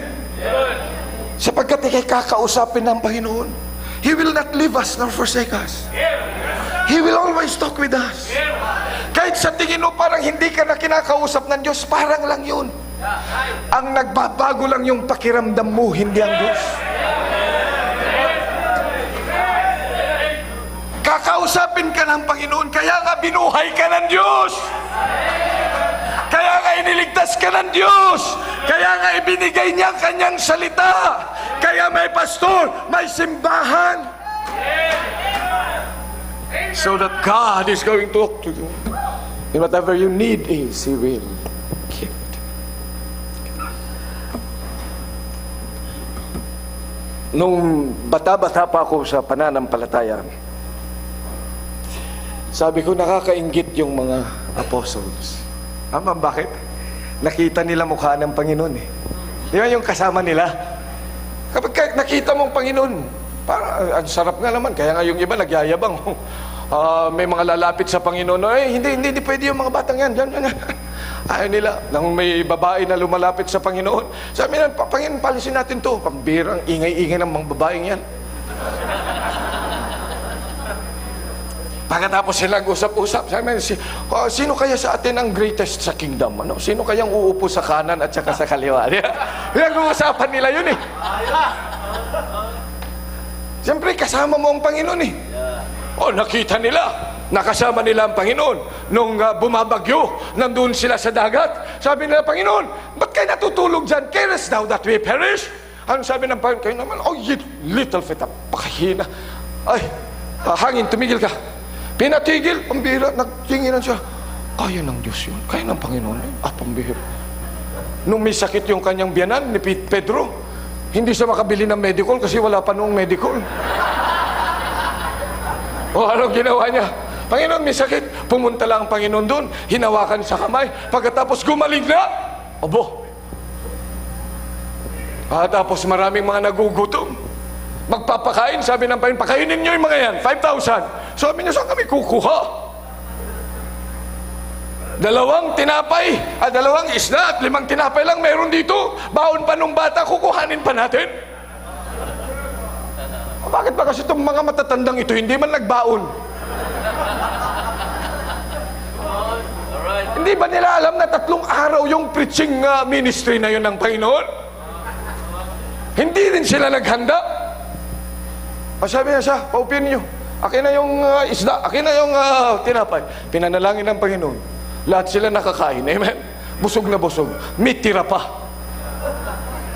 Sapagkat ikay kakausapin ng Panginoon, He will not leave us nor forsake us. He will always talk with us. Kahit sa tingin mo parang hindi ka na kinakausap ng Diyos, parang lang yun. Ang nagbabago lang yung pakiramdam mo, hindi ang Diyos. Kakausapin ka ng Panginoon, kaya nga binuhay ka ng Diyos. Kaya nga iniligtas ka ng Diyos. Kaya nga ibinigay niya ang kanyang salita. Kaya may pastor, may simbahan. So that God is going to talk to you. And whatever you need is, He will give it. Nung bata-bata pa ako sa pananampalataya, sabi ko, nakakainggit yung mga apostles. Bakit? Nakita nila mukha ng Panginoon eh. Di ba yung kasama nila? Kapag nakita mong Panginoon, parang ang sarap nga naman. Kaya nga yung iba nagyayabang. May mga lalapit sa Panginoon. Hindi pwede yung mga batang yan. Diyan. Ayaw nila. Nang may babae na lumalapit sa Panginoon, sabi nila, Panginoon, palisin natin to. Pambirang ingay-ingay ng mga babaeng yan. Pagkatapos silang usap-usap, sabi nila, sino kaya sa atin ang greatest sa kingdom? Sino kayang uupo sa kanan at saka sa kaliwa? Pinag-uusapan nila yun eh. Siyempre, kasama mo ang Panginoon eh. Nakita nila. Nakasama nila ang Panginoon. Nung bumabagyo, nandun sila sa dagat. Sabi nila, Panginoon, ba't kayo natutulog dyan? Carest thou that we perish? Ano sabi ng Panginoon? Kayo naman, you little fit, pakahina. Ay, hangin, tumigil ka. Pinatigil, pambihira, nagtinginan siya. Kaya ng Diyos yun, kaya ng Panginoon yun. Pambihira. Nung may sakit yung kanyang biyanan ni Pedro, hindi siya makabili ng medical kasi wala pa noong medical. Anong ginawa niya? Panginoon, may sakit. Pumunta lang ang Panginoon doon, hinawakan sa kamay, pagkatapos gumaling na. Tapos maraming mga nagugutom. Magpapakain, sabi ng Panginoon, pakainin niyo yung mga yan, 5,000. Sabi niya, saan kami kukuha? 2 tinapay, 2 isda at 5 tinapay lang meron dito. Baon pa nung bata, kukuhanin pa natin. Bakit ba kasi itong mga matatandang ito hindi man nagbaon? Hindi ba nila alam na 3 araw yung preaching ministry na yun ng Panginoon? Hindi din sila naghanda. Sabi niya siya, paupin niyo. Akin na yung isda, akin na yung tinapay. Pinanalangin ng Panginoon. Lahat sila nakakain. Amen? Busog na busog. May tira pa.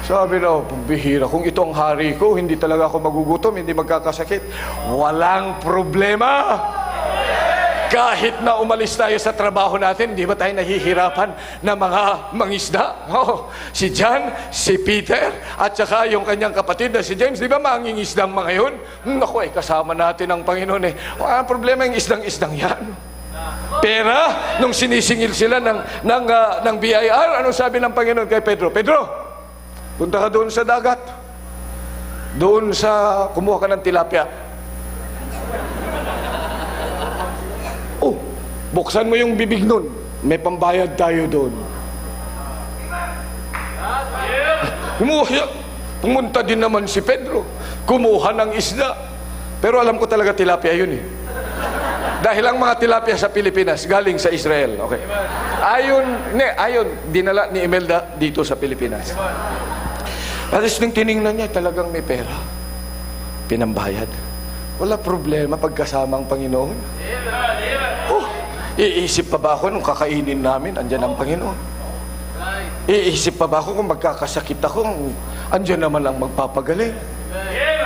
Sabi na, pambihira, kung ito ang hari ko, hindi talaga ako magugutom, hindi magkakasakit. Walang problema. Kahit na umalis tayo sa trabaho natin, di ba tayo nahihirapan na mga mangisda? Oh, si John, si Peter, at saka yung kanyang kapatid na si James, di ba mangingisdang mga yun? Naku, kasama natin ang Panginoon eh. Ang problema yung isdang-isdang yan. Pera, nung sinisingil sila ng BIR, ano sabi ng Panginoon kay Pedro? Pedro, punta ka doon sa dagat. Doon sa, kumuha ka ng tilapia. Oh, buksan mo yung bibig nun. May pambayad tayo doon. Pumunta din naman si Pedro. Kumuha ng isda. Pero alam ko talaga tilapia yun eh. Dahil ang mga tilapia sa Pilipinas galing sa Israel. Okay. Ayon dinala ni Imelda dito sa Pilipinas. At nung tiningnan niya, talagang may pera. Pinambayad. Wala problema pagkasama ang Panginoon. Oh, iisip pa ba ako nung kakainin namin, andyan ang Panginoon? Iisip pa ba ako kung magkakasakit ako, andyan naman ang magpapagaling?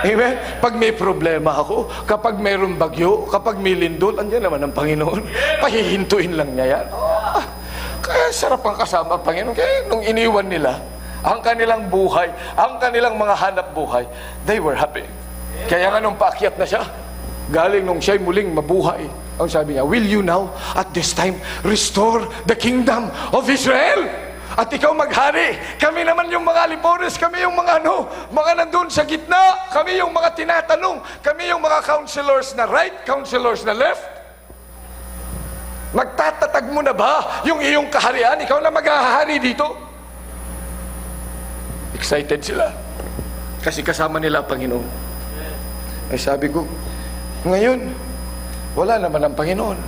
Amen? Pag may problema ako, kapag mayroong bagyo, kapag may lindol, andyan naman ang Panginoon. Pahihintuin lang niya yan. Kaya sarap ang kasama ang Panginoon. Kaya nung iniwan nila, ang kanilang buhay, ang kanilang mga hanap buhay, they were happy. Kaya nga nung paakyat na siya, galing nung siya'y muling mabuhay, ang sabi niya, will you now, at this time, restore the kingdom of Israel? At ikaw maghari. Kami naman yung mga lipones, kami yung mga mga nandun sa gitna, kami yung mga tinatanong, kami yung mga counselors na right, counselors na left. Magtatatag mo na ba yung iyong kaharian? Ikaw na maghahari dito. Excited sila. Kasi kasama nila ang Panginoon. Ay sabi ko, ngayon, wala naman ang Panginoon.